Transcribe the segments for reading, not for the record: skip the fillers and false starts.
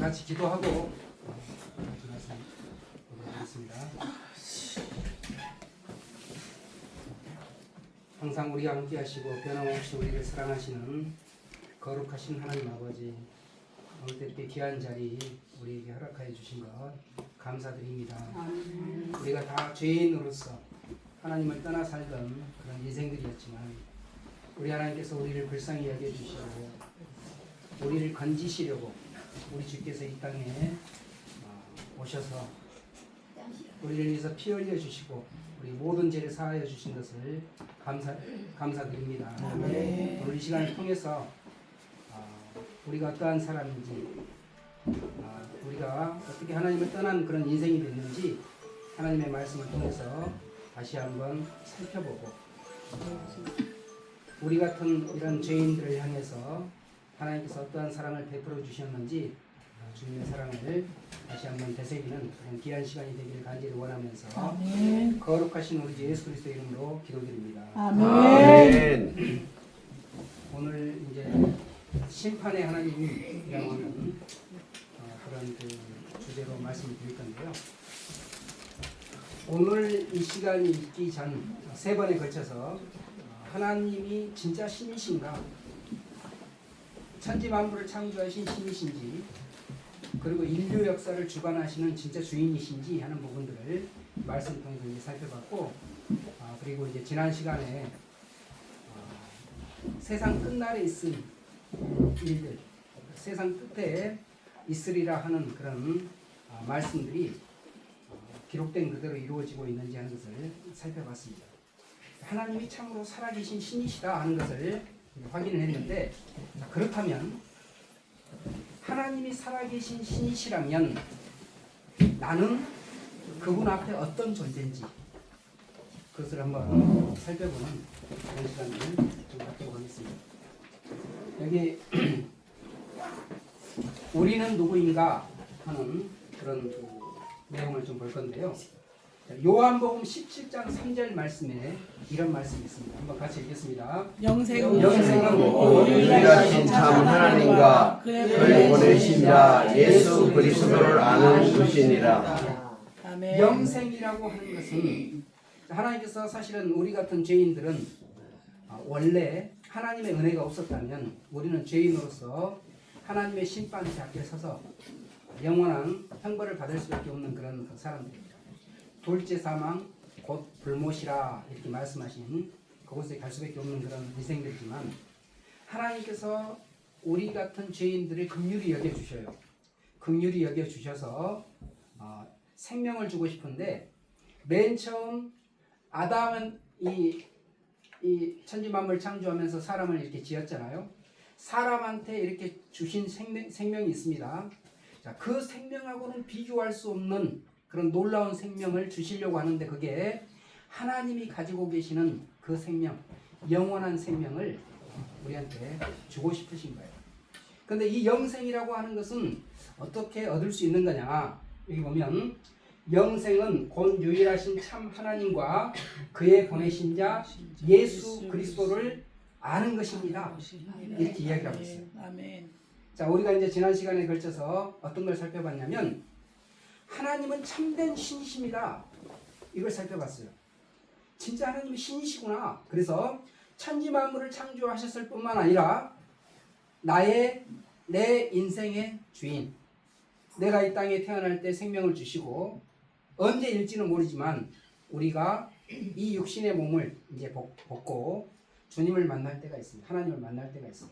같이 기도하고 말씀 보도록 하겠습니다. 항상 우리와 함께 하시고 변함없이 우리를 사랑하시는 거룩하신 하나님 아버지, 오늘도 이렇게 귀한 자리 우리에게 허락하여 주신 것 감사드립니다. 우리가 다 죄인으로서 하나님을 떠나 살던 그런 인생들이었지만 우리 하나님께서 우리를 불쌍히 여겨주시고 우리를 건지시려고 우리 주께서 이 땅에 오셔서 우리를 위해서 피 흘려 주시고 우리 모든 죄를 사하여 주신 것을 감사드립니다. 오늘 이 시간을 통해서 우리가 어떠한 사람인지 우리가 어떻게 하나님을 떠난 그런 인생이 됐는지 하나님의 말씀을 통해서 다시 한번 살펴보고 우리 같은 이런 죄인들을 향해서 하나님께서 어떠한 사랑을 베풀어 주셨는지 주님의 사랑을 다시 한번 되새기는 그런 귀한 시간이 되기를 간절히 원하면서 아멘. 거룩하신 우리 주 예수 그리스도 이름으로 기도드립니다. 아멘. 오늘 이제 심판의 하나님이라고 하는 그런 그 주제로 말씀을 드릴 건데요. 오늘 이 시간이 있기 전 세 번에 걸쳐서 하나님이 진짜 신이신가, 천지 만물을 창조하신 신이신지, 그리고 인류 역사를 주관하시는 진짜 주인이신지 하는 부분들을 말씀 통해서 이제 살펴봤고, 그리고 이제 지난 시간에 세상 끝날에 있을 일들, 세상 끝에 있으리라 하는 그런 말씀들이 기록된 그대로 이루어지고 있는지 하는 것을 살펴봤습니다. 하나님이 참으로 살아계신 신이시다 하는 것을 확인을 했는데, 그렇다면 하나님이 살아계신 신이시라면 나는 그분 앞에 어떤 존재인지 그것을 한번 살펴보는 그런 시간을 좀 갖도록 하겠습니다. 여기 우리는 누구인가 하는 그런 그 내용을 좀 볼 건데요. 요한복음 17장 3절 말씀에 이런 말씀이 있습니다. 한번 같이 읽겠습니다. 영생은 유일하신 참 하나님과 그를 보내신 자 예수 그리스도를 아는 것이니라. 아멘. 영생이라고 하는 것은 하나님께서 사실은 우리 같은 죄인들은 원래 하나님의 은혜가 없었다면 우리는 죄인으로서 하나님의 심판대 앞에 서서 영원한 형벌을 받을 수밖에 없는 그런 사람들입니다. 둘째 사망 곧 불못이라 이렇게 말씀하신 그곳에 갈 수밖에 없는 그런 인생들이지만 하나님께서 우리 같은 죄인들을 긍휼히 여겨주셔요. 긍휼히 여겨주셔서 생명을 주고 싶은데 맨 처음 아담은 이 천지만물 창조하면서 사람을 이렇게 지었잖아요. 사람한테 이렇게 주신 생명이 있습니다. 자, 그 생명하고는 비교할 수 없는 그런 놀라운 생명을 주시려고 하는데 그게 하나님이 가지고 계시는 그 생명, 영원한 생명을 우리한테 주고 싶으신 거예요. 그런데 이 영생이라고 하는 것은 어떻게 얻을 수 있는 거냐? 여기 보면 영생은 곧 유일하신 참 하나님과 그의 보내신 자 예수 그리스도를 아는 것입니다. 이렇게 이야기하고 있어요. 아멘. 자, 우리가 이제 지난 시간에 걸쳐서 어떤 걸 살펴봤냐면 하나님은 참된 신이십니다. 이걸 살펴봤어요. 진짜 하나님이 신이시구나. 그래서 천지 만물을 창조하셨을 뿐만 아니라 내 인생의 주인, 내가 이 땅에 태어날 때 생명을 주시고 언제일지는 모르지만 우리가 이 육신의 몸을 이제 벗고 주님을 만날 때가 있습니다. 하나님을 만날 때가 있어요.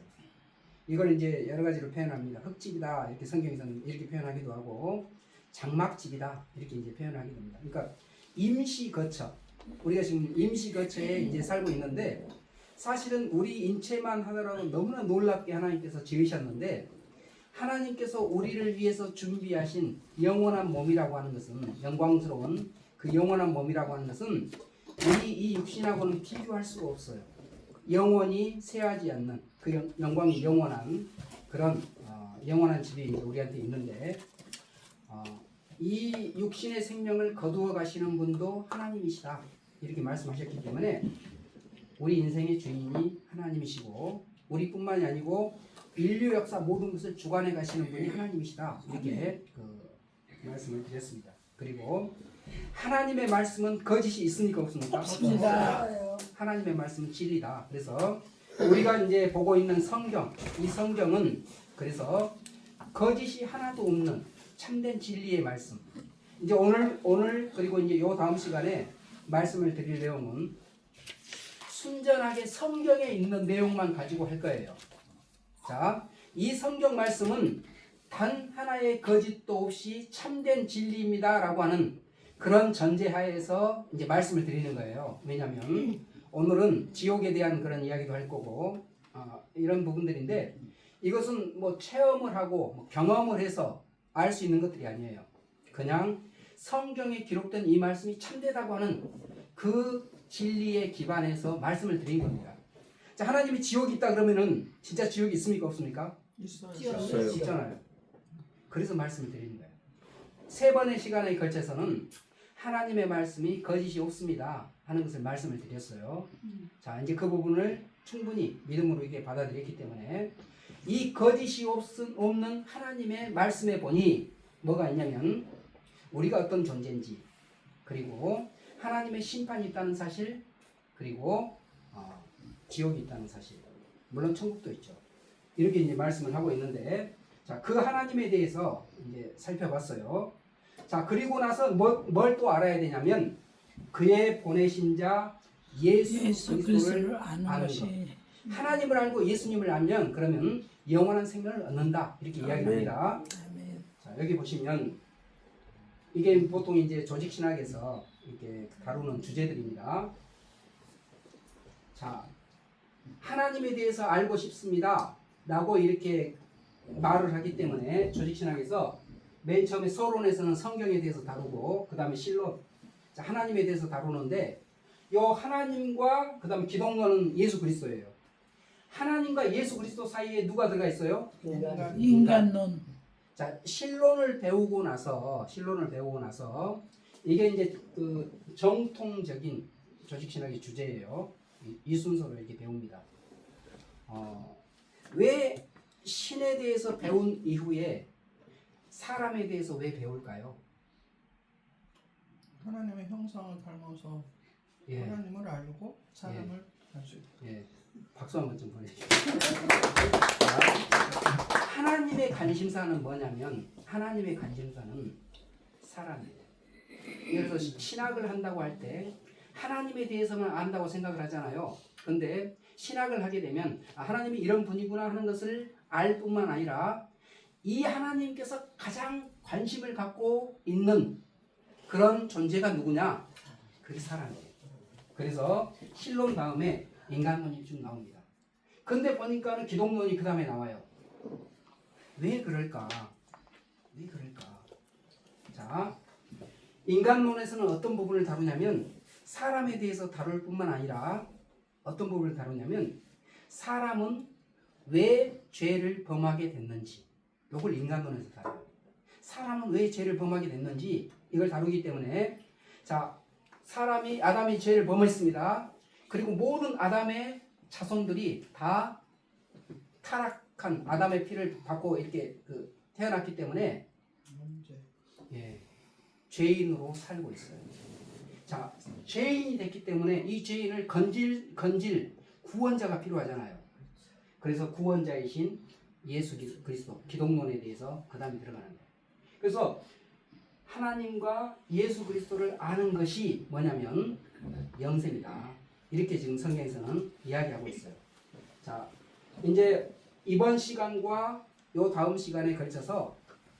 이걸 이제 여러 가지로 표현합니다. 흙집이다 이렇게 성경에서는 이렇게 표현하기도 하고 장막집이다 이렇게 이제 표현하게 됩니다. 그러니까 임시 거처, 우리가 지금 임시 거처에 이제 살고 있는데 사실은 우리 인체만 하더라도 너무나 놀랍게 하나님께서 지으셨는데 하나님께서 우리를 위해서 준비하신 영원한 몸이라고 하는 것은 영광스러운 그 영원한 몸이라고 하는 것은 우리 이 육신하고는 비교할 수가 없어요. 영원히 쇠하지 않는 그 영광이 영원한 그런 영원한 집이 이제 우리한테 있는데 이 육신의 생명을 거두어 가시는 분도 하나님이시다 이렇게 말씀하셨기 때문에 우리 인생의 주인이 하나님이시고 우리뿐만이 아니고 인류 역사 모든 것을 주관해 가시는 분이 하나님이시다. 이렇게 말씀을 드렸습니다. 그리고 하나님의 말씀은 거짓이 있습니까 없습니까? 없습니다. 하나님의 말씀은 진리다. 그래서 우리가 이제 보고 있는 성경, 이 성경은 그래서 거짓이 하나도 없는 참된 진리의 말씀. 이제 오늘 그리고 이제 요 다음 시간에 말씀을 드릴 내용은 순전하게 성경에 있는 내용만 가지고 할 거예요. 자, 이 성경 말씀은 단 하나의 거짓도 없이 참된 진리입니다라고 하는 그런 전제하에서 이제 말씀을 드리는 거예요. 왜냐하면 오늘은 지옥에 대한 그런 이야기도 할 거고 이런 부분들인데 이것은 뭐 체험을 하고 뭐 경험을 해서 알 수 있는 것들이 아니에요. 그냥 성경에 기록된 이 말씀이 참되다고 하는 그 진리에 기반해서 말씀을 드린 겁니다. 자, 하나님이 지옥이 있다 그러면은 진짜 지옥이 있습니까 없습니까? 있어요. 있잖아요. 그래서 말씀을 드리는 거예요. 세 번의 시간에 걸쳐서는 하나님의 말씀이 거짓이 없습니다 하는 것을 말씀을 드렸어요. 자, 이제 그 부분을 충분히 믿음으로 이게 받아들였기 때문에 이 거짓이 없는 하나님의 말씀에 보니 뭐가 있냐면 우리가 어떤 존재인지, 그리고 하나님의 심판이 있다는 사실, 그리고 지옥이 있다는 사실, 물론 천국도 있죠. 이렇게 이제 말씀을 하고 있는데, 자, 그 하나님에 대해서 이제 살펴봤어요. 자, 그리고 나서 뭘 또 알아야 되냐면 그의 보내신 자 예수 그리스도를 아는 것. 하나님을 알고 예수님을 알면 그러면 영원한 생명을 얻는다. 이렇게 이야기합니다. 자, 여기 보시면 이게 보통 이제 조직 신학에서 이렇게 다루는 주제들입니다. 자, 하나님에 대해서 알고 싶습니다 라고 이렇게 말을 하기 때문에 조직 신학에서 맨 처음에 서론에서는 성경에 대해서 다루고 그 다음에 실론, 자, 하나님에 대해서 다루는데 요 하나님과 그 다음에 기독론은 예수 그리스도예요. 하나님과 예수 그리스도 사이에 누가 들어가 있어요? 인간론. 자, 신론을 배우고 나서 이게 이제 그 정통적인 조직신학의 주제예요. 이 순서로 이렇게 배웁니다. 왜 신에 대해서 배운 이후에 사람에 대해서 왜 배울까요? 하나님의 형상을 닮아서 예, 하나님을 알고 사람을 알 수 있다. 예, 박수 한번 좀 보내주세요. 하나님의 관심사는 뭐냐면 하나님의 관심사는 사람이에요. 그래서 신학을 한다고 할 때 하나님에 대해서만 안다고 생각을 하잖아요. 근데 신학을 하게 되면 하나님이 이런 분이구나 하는 것을 알 뿐만 아니라 이 하나님께서 가장 관심을 갖고 있는 그런 존재가 누구냐? 그게 사람이에요. 그래서 신론 다음에 인간론이 쭉 나옵니다. 근데 보니까는 기독론이 그 다음에 나와요. 왜 그럴까? 왜 그럴까? 자, 인간론에서는 어떤 부분을 다루냐면 사람에 대해서 다룰 뿐만 아니라 어떤 부분을 다루냐면 사람은 왜 죄를 범하게 됐는지, 이걸 인간론에서 다뤄요. 사람은 왜 죄를 범하게 됐는지 이걸 다루기 때문에, 자, 아담이 죄를 범했습니다. 그리고 모든 아담의 자손들이 다 타락한 아담의 피를 받고 이렇게 태어났기 때문에 예, 죄인으로 살고 있어요. 자, 죄인이 됐기 때문에 이 죄인을 건질 구원자가 필요하잖아요. 그래서 구원자이신 예수 그리스도, 기독론에 대해서 그 다음에 들어가는 거예요. 그래서 하나님과 예수 그리스도를 아는 것이 뭐냐면 영생이다. 이렇게 지금 성경에서는 이야기하고 있어요. 자, 이제 이번 시간과 요 다음 시간에 걸쳐서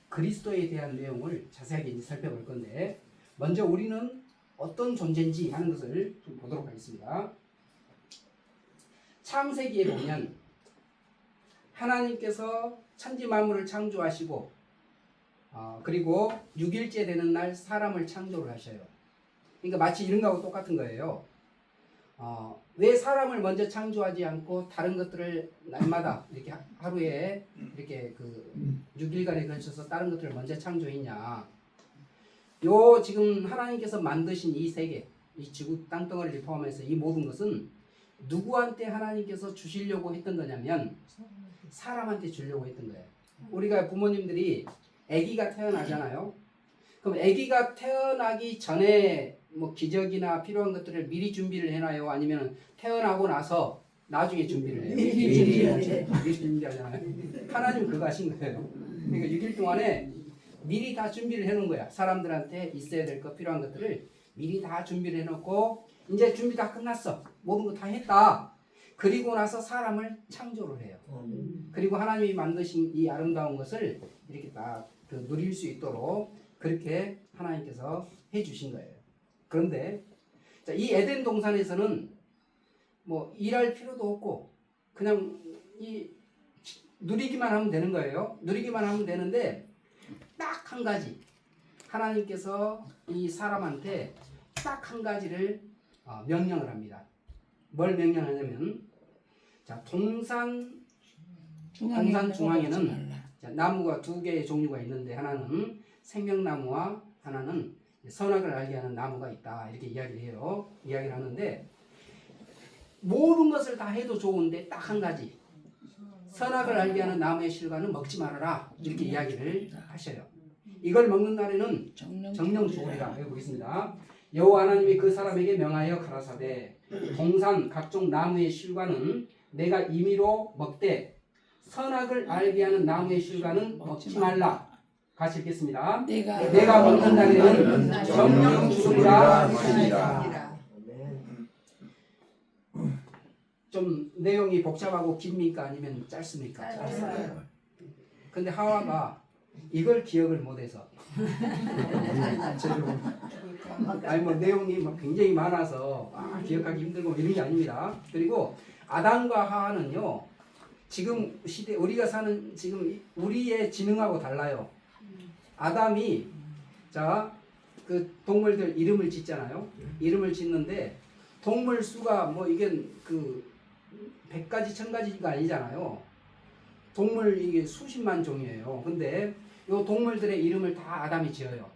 그리스도에 대한 내용을 자세하게 이제 살펴볼 건데, 먼저 우리는 어떤 존재인지 하는 것을 좀 보도록 하겠습니다. 창세기에 보면 하나님께서 천지 만물을 창조하시고 그리고 6일째 되는 날 사람을 창조를 하셔요. 그러니까 마치 이런 거하고 똑같은 거예요. 왜 사람을 먼저 창조하지 않고 다른 것들을 날마다 이렇게 하루에 이렇게 6일간에 걸쳐서 다른 것들을 먼저 창조했냐? 요 지금 하나님께서 만드신 이 세계, 이 지구 땅덩어리를 포함해서 이 모든 것은 누구한테 하나님께서 주시려고 했던 거냐면 사람한테 주려고 했던 거예요. 우리가 부모님들이 아기가 태어나잖아요. 그럼 아기가 태어나기 전에 뭐 기저귀나 필요한 것들을 미리 준비를 해놔요? 아니면 태어나고 나서 나중에 준비를 해요? 미리 준비하잖아요. 하나님 그거 하신 거예요. 그러니까 6일 동안에 미리 다 준비를 해놓은 거야. 사람들한테 있어야 될 것, 필요한 것들을 미리 다 준비를 해놓고 이제 준비 다 끝났어. 모든 거 다 했다. 그리고 나서 사람을 창조를 해요. 그리고 하나님이 만드신 이 아름다운 것을 이렇게 딱 누릴 수 있도록 그렇게 하나님께서 해주신 거예요. 그런데 자, 이 에덴 동산에서는 뭐 일할 필요도 없고 그냥 이 누리기만 하면 되는 거예요. 누리기만 하면 되는데 딱 한 가지 하나님께서 이 사람한테 딱 한 가지를 명령을 합니다. 뭘 명령하냐면 자, 동산 중앙에는 자, 나무가 두 개의 종류가 있는데 하나는 생명나무와 하나는 선악을 알게 하는 나무가 있다. 이렇게 이야기를 해요. 이야기를 하는데 모든 것을 다 해도 좋은데 딱 한 가지 선악을 알게 하는 나무의 실과는 먹지 말아라. 이렇게 이야기를 하셔요. 이걸 먹는 날에는 정령 죽으리라. 여기 보겠습니다. 여호와 하나님이 그 사람에게 명하여 가라사대 동산 각종 나무의 실과는 내가 임의로 먹되 선악을 알게 하는 나무의 실과는 먹지 말라. 같이 읽겠습니다. 내가 먹는 날에는 정령 죽으리라 하시니라. 좀 내용이 복잡하고 깁니까? 아니면 짧습니까? 짧아요. 근데 하와가 이걸 기억을 못해서 아니 뭐 내용이 막 굉장히 많아서 기억하기 힘들고 이런 게 아닙니다. 그리고 아담과 하와는요 지금 시대 우리가 사는 지금 우리의 지능하고 달라요. 아담이 자 그 동물들 이름을 짓잖아요. 이름을 짓는데 동물 수가 뭐 이게 그 100가지 1000가지가 아니잖아요. 동물 이게 수십만 종이에요. 근데 요 동물들의 이름을 다 아담이 지어요.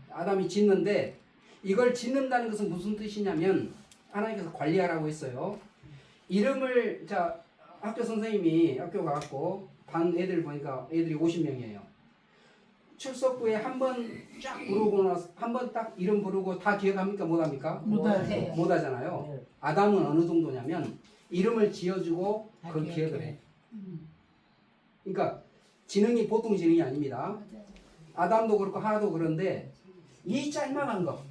아담이 짓는데 이걸 짓는다는 것은 무슨 뜻이냐면 하나님께서 관리하라고 했어요. 이름을 자 학교 선생님이 학교 가갖고 반 애들 보니까 애들이 50명이에요. 출석부에 한 번 쫙 부르고 나서 한 번 딱 이름 부르고 다 기억합니까? 못합니까? 못하죠. 못하잖아요. 아담은 어느 정도냐면 이름을 지어주고 그걸 기억을 해. 그러니까 지능이 보통 지능이 아닙니다. 아담도 그렇고 하나도 그런데 이 짤막한 거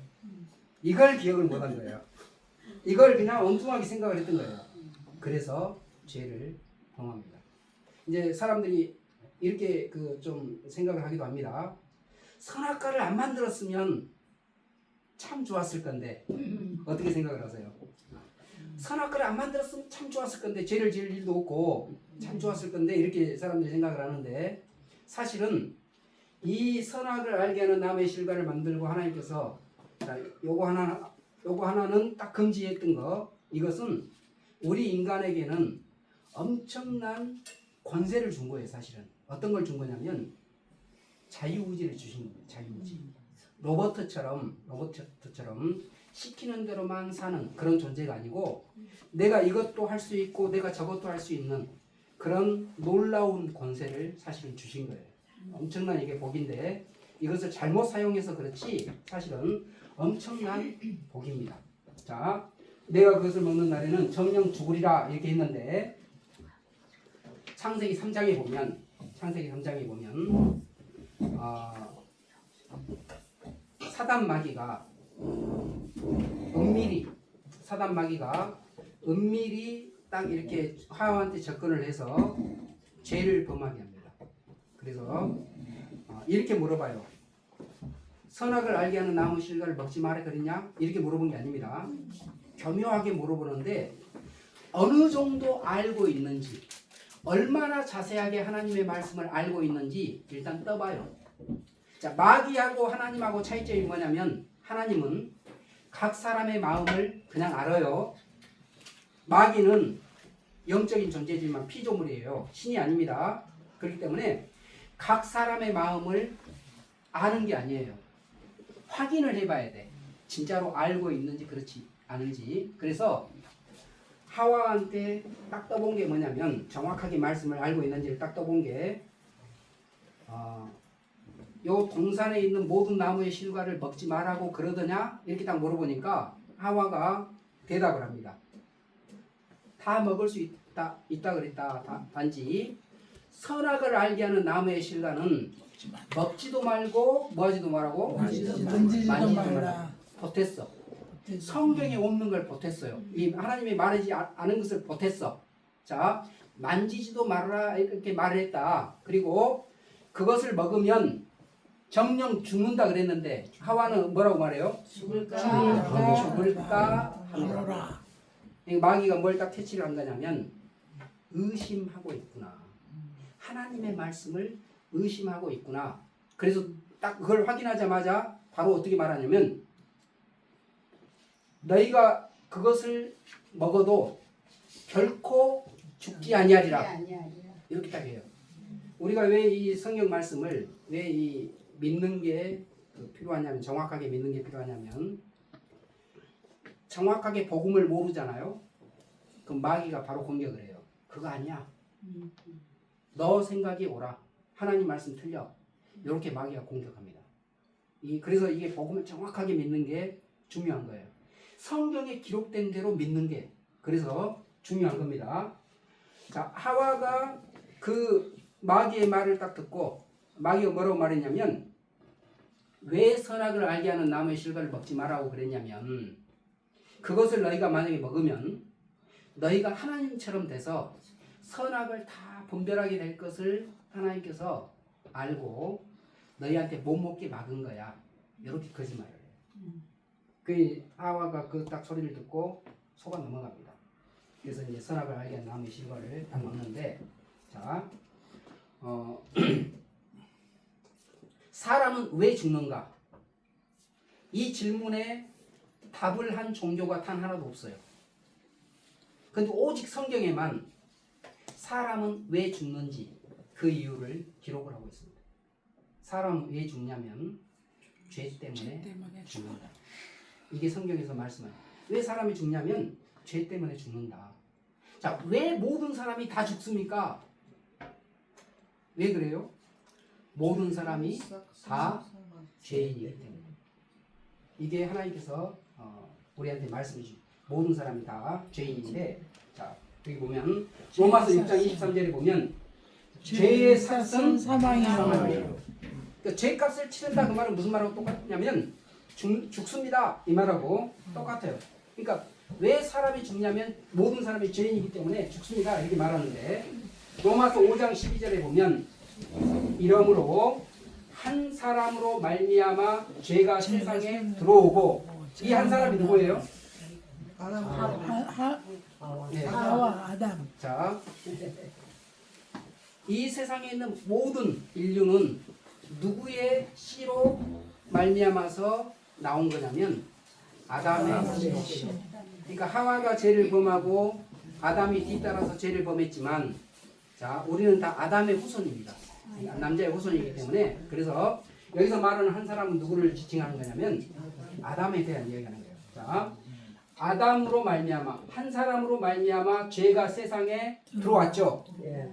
이걸 기억을 못한 거예요. 이걸 그냥 엉뚱하게 생각을 했던 거예요. 그래서 죄를 범합니다. 이제 사람들이 이렇게 그 좀 생각을 하기도 합니다. 선악과를 안 만들었으면 참 좋았을 건데 어떻게 생각을 하세요? 선악과를 안 만들었으면 참 좋았을 건데 죄를 지을 일도 없고 참 좋았을 건데 이렇게 사람들이 생각을 하는데 사실은 이 선악을 알게 하는 나무의 실과를 만들고 하나님께서 자, 요거 하나는 딱 금지했던 거 이것은 우리 인간에게는 엄청난 권세를 준 거예요. 사실은 어떤 걸 준 거냐면 자유의지를 주신 거예요. 자유의지. 로버트처럼 시키는 대로만 사는 그런 존재가 아니고 내가 이것도 할 수 있고 내가 저것도 할 수 있는 그런 놀라운 권세를 사실은 주신 거예요. 엄청난 이게 복인데 이것을 잘못 사용해서 그렇지 사실은 엄청난 복입니다. 자, 내가 그것을 먹는 날에는 정령 죽으리라 이렇게 했는데 창세기 3장에 보면 사단 마귀가 은밀히 딱 이렇게 하와한테 접근을 해서 죄를 범하게 합니다. 그래서 이렇게 물어봐요. 선악을 알게 하는 나무 실과를 먹지 말아 그랬냐? 이렇게 물어본 게 아닙니다. 교묘하게 물어보는데 어느 정도 알고 있는지 얼마나 자세하게 하나님의 말씀을 알고 있는지 일단 떠봐요. 자, 마귀하고 하나님하고 차이점이 뭐냐면 하나님은 각 사람의 마음을 그냥 알아요. 마귀는 영적인 존재지만 피조물이에요. 신이 아닙니다. 그렇기 때문에 각 사람의 마음을 아는 게 아니에요. 확인을 해봐야 돼. 진짜로 알고 있는지 그렇지 않은지. 그래서 하와한테 딱 떠본 게 뭐냐면 정확하게 말씀을 알고 있는지를 딱 떠본 게 요 동산에 있는 모든 나무의 실과를 먹지 말라고 그러더냐 이렇게 딱 물어보니까 하와가 대답을 합니다. 다 먹을 수 있다 그랬다. 단지 선악을 알게 하는 나무의 실과는 먹지도 말고 뭐 하지도 말라고 던지지도 말라. 보탰어. 성경에 없는 걸 보탰어요. 이 하나님이 말하지 않은 것을 보탰어. 자, 만지지도 말아라 이렇게 말을 했다. 그리고 그것을 먹으면 정령 죽는다 그랬는데 하와는 뭐라고 말해요? 죽을까 하노라. 마귀가 뭘 딱 캐치를 한 거냐면 의심하고 있구나. 하나님의 말씀을 의심하고 있구나. 그래서 딱 그걸 확인하자마자 바로 어떻게 말하냐면 너희가 그것을 먹어도 결코 죽지 아니하리라. 이렇게 딱 해요. 우리가 왜 이 성경 말씀을 왜 이 믿는 게 필요하냐면 정확하게 믿는 게 필요하냐면 정확하게 복음을 모르잖아요. 그럼 마귀가 바로 공격을 해요. 그거 아니야. 너 생각이 옳아. 하나님 말씀 틀려. 이렇게 마귀가 공격합니다. 그래서 이게 복음을 정확하게 믿는 게 중요한 거예요. 성경에 기록된 대로 믿는 게 그래서 중요한 겁니다. 자, 하와가 그 마귀의 말을 딱 듣고 마귀가 뭐라고 말했냐면 왜 선악을 알게 하는 나무의 실과를 먹지 말라고 그랬냐면 그것을 너희가 만약에 먹으면 너희가 하나님처럼 돼서 선악을 다 분별하게 될 것을 하나님께서 알고 너희한테 못 먹게 막은 거야. 이렇게 거짓말을 해요. 그 하와가 그 딱 소리를 듣고 속아 넘어갑니다. 그래서 이제 선악을 알게 한 나무의 실과를 딱 먹는데 자, 사람은 왜 죽는가? 이 질문에 답을 한 종교가 단 하나도 없어요. 근데 오직 성경에만 사람은 왜 죽는지 그 이유를 기록을 하고 있습니다. 사람은 왜 죽냐면 죄 때문에 죽는다. 이게 성경에서 말씀하는 왜 사람이 죽냐면 죄 때문에 죽는다. 자, 왜 모든 사람이 다 죽습니까? 왜 그래요? 모든 사람이 다 죄인이기 때문에. 이게 하나님께서 우리한테 말씀해 주신 모든 사람이 다 죄인인데 자, 여기 보면 로마서 6장 23절에 보면 죄의 삭은 사망이에요. 그러니까 죄값을 치른다 그 말은 무슨 말하고 똑같냐면 죽습니다 이 말하고 똑같아요. 그러니까 왜 사람이 죽냐면 모든 사람이 죄인이기 때문에 죽습니다 이렇게 말하는데 로마서 5장 12절에 보면 이러므로 한 사람으로 말미암아 죄가 세상에 들어오고 이 한 사람이 누구예요? 네. 하와 아담. 자, 이 세상에 있는 모든 인류는 누구의 씨로 말미암아서 나온 거냐면 아담의 씨. 그러니까 하와가 죄를 범하고 아담이 뒤따라서 죄를 범했지만 자, 우리는 다 아담의 후손입니다. 남자의 후손이기 때문에 그래서 여기서 말하는 한 사람은 누구를 지칭하는 거냐면 아담에 대한 이야기하는 거예요. 자, 아담으로 말미암아 한 사람으로 말미암아 죄가 세상에 들어왔죠.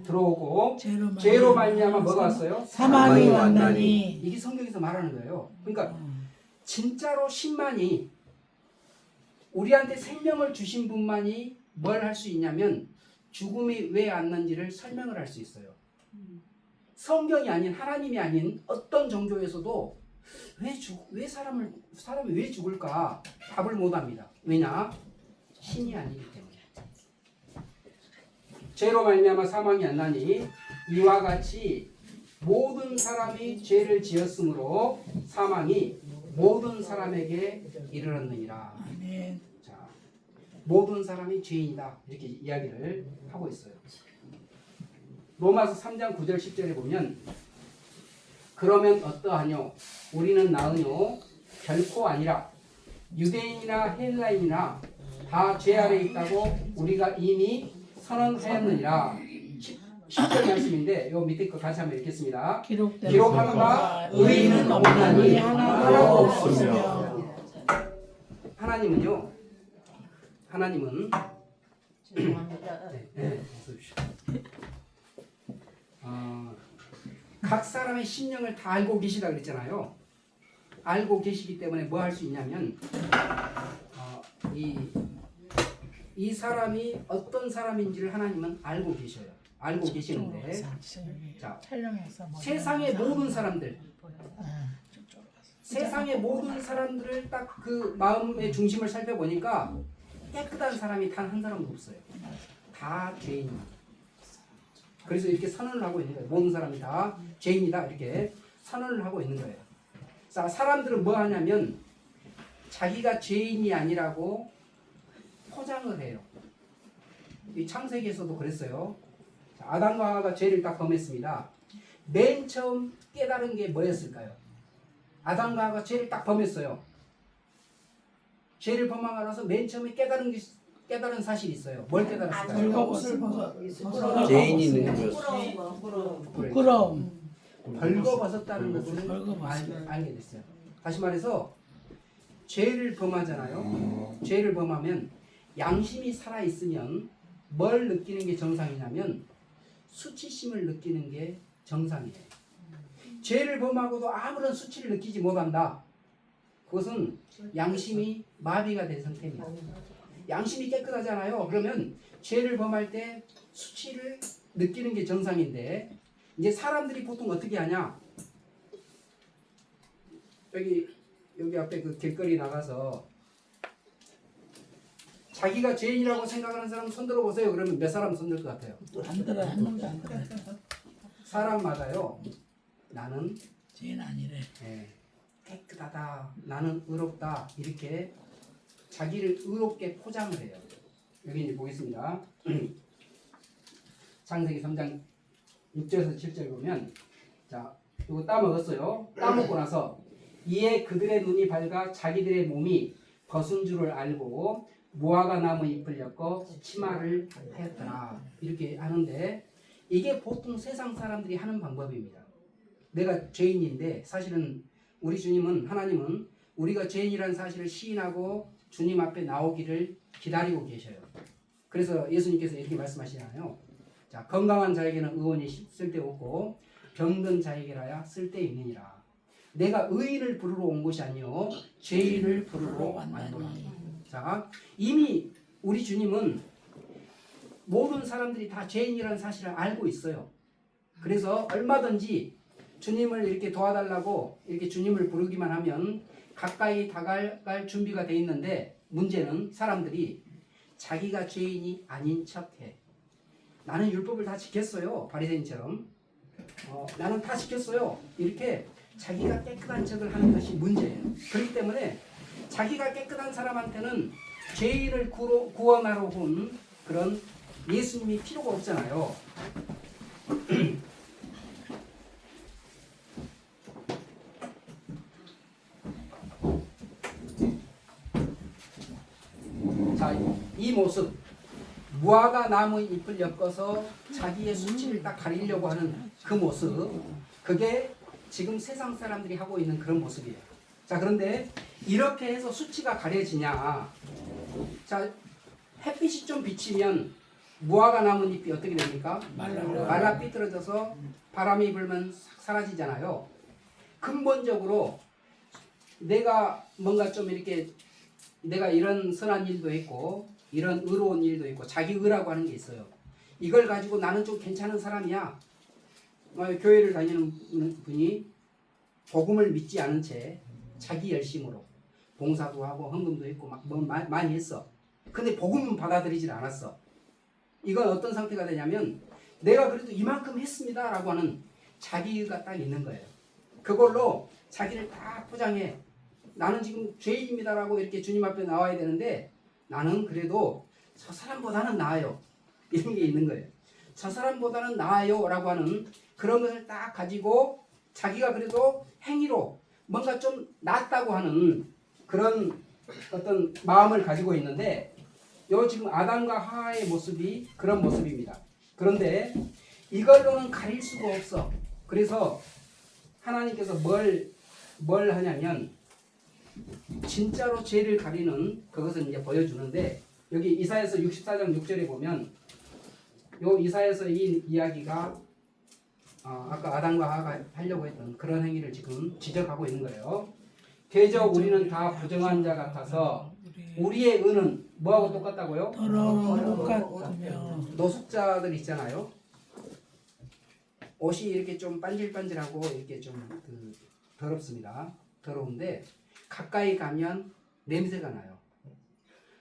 들어오고 죄로 말미암아 뭐가 왔어요? 사망이 왔나니. 이게 성경에서 말하는 거예요. 그러니까 진짜로 신만이 우리한테 생명을 주신 분만이 뭘 할 수 있냐면 죽음이 왜 왔는지를 설명을 할 수 있어요. 성경이 아닌 하나님이 아닌 어떤 종교에서도 왜 사람이 왜 죽을까 답을 못합니다. 왜냐? 신이 아니기 때문에. 죄로 말미암아 사망이 안 나니 이와 같이 모든 사람이 죄를 지었으므로 사망이 모든 사람에게 이르렀느니라. 아멘. 자, 모든 사람이 죄인이다 이렇게 이야기를 하고 있어요. 로마서 3장 9절 10절에 보면 그러면 어떠하뇨? 우리는 나으뇨? 결코 아니라 유대인이나 헬라인이나 다 죄 아래 있다고 우리가 이미 선언하였느니라. 10절 말씀인데 요 밑에 거 같이 한번 읽겠습니다. 기록하는 바 의인은 없나니 하나도 없으며. 하나님은 죄송합니다. 네, 어서 오십시오. 각 사람의 심령을 다 알고 계시다 그랬잖아요. 알고 계시기 때문에 뭐 할 수 있냐면 이 사람이 어떤 사람인지를 하나님은 알고 계셔요. 알고 계시는데 자, 촬영해서 세상의 모든 사람들 저쪽으로 가서. 세상의 모든 사람들을 딱 그 마음의 중심을 살펴보니까 깨끗한 사람이 단 한 사람도 없어요. 다 죄인이에요. 그래서 이렇게 선언을 하고 있는 거예요. 모든 사람이 다 죄인이다 이렇게 선언을 하고 있는 거예요. 자, 사람들은 뭐 하냐면 자기가 죄인이 아니라고 포장을 해요. 이 창세기에서도 그랬어요. 자, 아담과 하와가 죄를 딱 범했습니다. 맨 처음 깨달은 게 뭐였을까요? 아담과 하와가 죄를 딱 범했어요. 죄를 범하고 나서 맨 처음에 깨달은 사실이 있어요. 뭘 깨달았을까요? 벌거벗은 죄인이 있는 것. 부끄러움. 벌거벗었다는 것을 벌거벗은. 알게 됐어요. 다시 말해서 죄를 범하잖아요. 죄를 범하면 양심이 살아 있으면 뭘 느끼는 게 정상이냐면 수치심을 느끼는 게 정상이에요. 죄를 범하고도 아무런 수치를 느끼지 못한다. 그것은 양심이 마비가 된 상태입니다. 양심이 깨끗하잖아요. 그러면 죄를 범할 때 수치를 느끼는 게 정상인데 이제 사람들이 보통 어떻게 하냐? 여기 앞에 그 길거리 나가서 자기가 죄인이라고 생각하는 사람 손 들어보세요. 그러면 몇 사람 손 들 것 같아요? 안 들어 한 명도 안 들어. 사람마다요. 나는 죄인 아니래. 깨끗하다. 나는 의롭다. 이렇게 자기를 의롭게 포장을 해요. 여기 이제 보겠습니다. 창세기 3장 6절에서 7절 보면 자, 이거 따먹었어요. 따먹고 나서 이에 그들의 눈이 밝아 자기들의 몸이 벗은 줄을 알고 무화과 나무 잎을 엮어 치마를 하였더라. 이렇게 하는데 이게 보통 세상 사람들이 하는 방법입니다. 내가 죄인인데 사실은 우리 주님은 하나님은 우리가 죄인이라는 사실을 시인하고 주님 앞에 나오기를 기다리고 계셔요. 그래서 예수님께서 이렇게 말씀하시잖아요. 자, 건강한 자에게는 의원이 쓸데없고 병든 자에게라야 쓸데있느니라. 내가 의인을 부르러 온 것이 아니요 죄인을 부르러 왔노라. 자, 이미 우리 주님은 모든 사람들이 다 죄인이라는 사실을 알고 있어요. 그래서 얼마든지 주님을 이렇게 도와달라고 이렇게 주님을 부르기만 하면 가까이 다가갈 준비가 돼 있는데 문제는 사람들이 자기가 죄인이 아닌 척해. 나는 율법을 다 지켰어요. 바리새인처럼. 나는 다 지켰어요. 이렇게 자기가 깨끗한 척을 하는 것이 문제예요. 그렇기 때문에 자기가 깨끗한 사람한테는 죄인을 구원하러 온 그런 예수님이 필요가 없잖아요. 자, 이 모습 무화과 나무 잎을 엮어서 자기의 수치를 딱 가리려고 하는 그 모습, 그게 지금 세상 사람들이 하고 있는 그런 모습이에요. 자, 그런데 이렇게 해서 수치가 가려지냐? 자, 햇빛이 좀 비치면 무화과 나무 잎이 어떻게 됩니까? 말라 삐뚤어져서 바람이 불면 사라지잖아요. 근본적으로 내가 뭔가 좀 이렇게 내가 이런 선한 일도 있고 이런 의로운 일도 있고 자기 의라고 하는 게 있어요. 이걸 가지고 나는 좀 괜찮은 사람이야. 교회를 다니는 분이 복음을 믿지 않은 채 자기 열심으로 봉사도 하고 헌금도 했고 막 뭐 많이 했어. 근데 복음은 받아들이질 않았어. 이건 어떤 상태가 되냐면 내가 그래도 이만큼 했습니다 라고 하는 자기의가 딱 있는 거예요. 그걸로 자기를 딱 포장해. 나는 지금 죄인입니다 라고 이렇게 주님 앞에 나와야 되는데 나는 그래도 저 사람보다는 나아요. 이런 게 있는 거예요. 저 사람보다는 나아요 라고 하는 그런 것을 딱 가지고 자기가 그래도 행위로 뭔가 좀 낫다고 하는 그런 어떤 마음을 가지고 있는데 요 지금 아담과 하와의 모습이 그런 모습입니다. 그런데 이걸로는 가릴 수가 없어. 그래서 하나님께서 뭘 하냐면 진짜로 죄를 가리는 그것을 이제 보여주는데 여기 이사야서 64장 6절에 보면 요 이사야서 이 이야기가 아까 아담과 하가 하려고 했던 그런 행위를 지금 지적하고 있는 거예요. 대저 우리는 다 부정한 자 같아서 우리의 의는 뭐하고 똑같다고요? 더러운 것 같으며 노숙자들 있잖아요. 옷이 이렇게 좀 반질반질하고 이렇게 좀 더럽습니다. 더러운데 가까이 가면 냄새가 나요.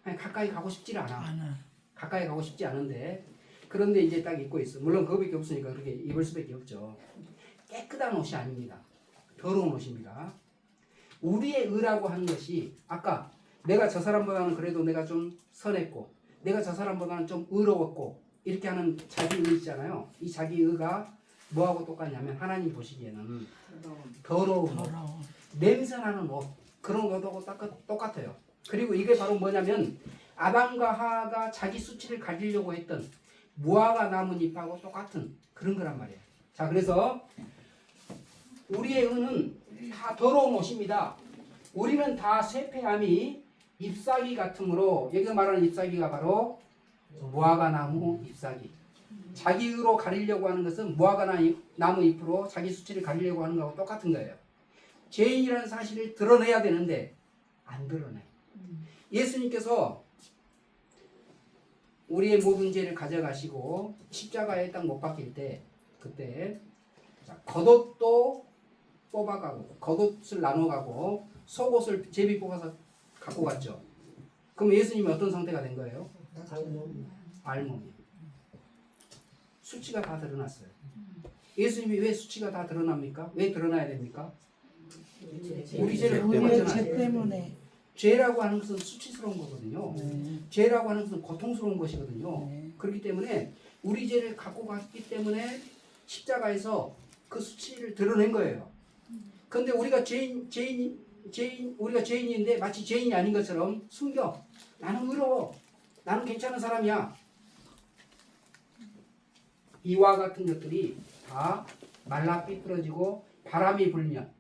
아니, 가까이 가고 싶지를 않아. 하나 가까이 가고 싶지 않은데 그런데 이제 딱 입고 있어. 물론 그거밖에 없으니까 그렇게 입을 수밖에 없죠. 깨끗한 옷이 아닙니다. 더러운 옷입니다. 우리의 의라고 하는 것이 아까 내가 저 사람보다는 그래도 내가 좀 선했고 내가 저 사람보다는 좀 의로웠고 이렇게 하는 자기 의 있잖아요. 이 자기 의가 뭐하고 똑같냐면 하나님 보시기에는 더러운 옷, 더러운 냄새나는 옷 그런 것하고 똑같아요. 그리고 이게 바로 뭐냐면 아담과 하가 자기 수치를 가리려고 했던 무화과 나뭇잎하고 똑같은 그런 거란 말이에요. 자, 그래서 우리의 의는 다 더러운 옷입니다. 우리는 다 쇠폐함이 잎사귀 같으므로 여기서 말하는 잎사귀가 바로 무화과 나무 잎사귀. 자기 의로 가리려고 하는 것은 무화과 나무 잎으로 자기 수치를 가리려고 하는 거하고 똑같은 거예요. 죄인이라는 사실을 드러내야 되는데 안 드러내. 예수님께서 우리의 모든 죄를 가져가시고 십자가에 딱 못 박힐 때 그때 겉옷도 뽑아가고 겉옷을 나눠가고 속옷을 제비 뽑아서 갖고 갔죠. 그럼 예수님이 어떤 상태가 된 거예요? 알몸이. 수치가 다 드러났어요. 예수님이 왜 수치가 다 드러납니까? 왜 드러나야 됩니까? 우리 죄를 우리의 뽑았잖아요. 죄 때문에 죄라고 하는 것은 수치스러운 거거든요. 죄라고 하는 것은 고통스러운 것이거든요. 그렇기 때문에 우리 죄를 갖고 갔기 때문에 십자가에서 그 수치를 드러낸 거예요. 그런데 우리가 우리가 죄인인데 마치 죄인이 아닌 것처럼 숨겨. 나는 의로워. 나는 괜찮은 사람이야. 이와 같은 것들이 다 말라 삐뚤어지고 바람이 불면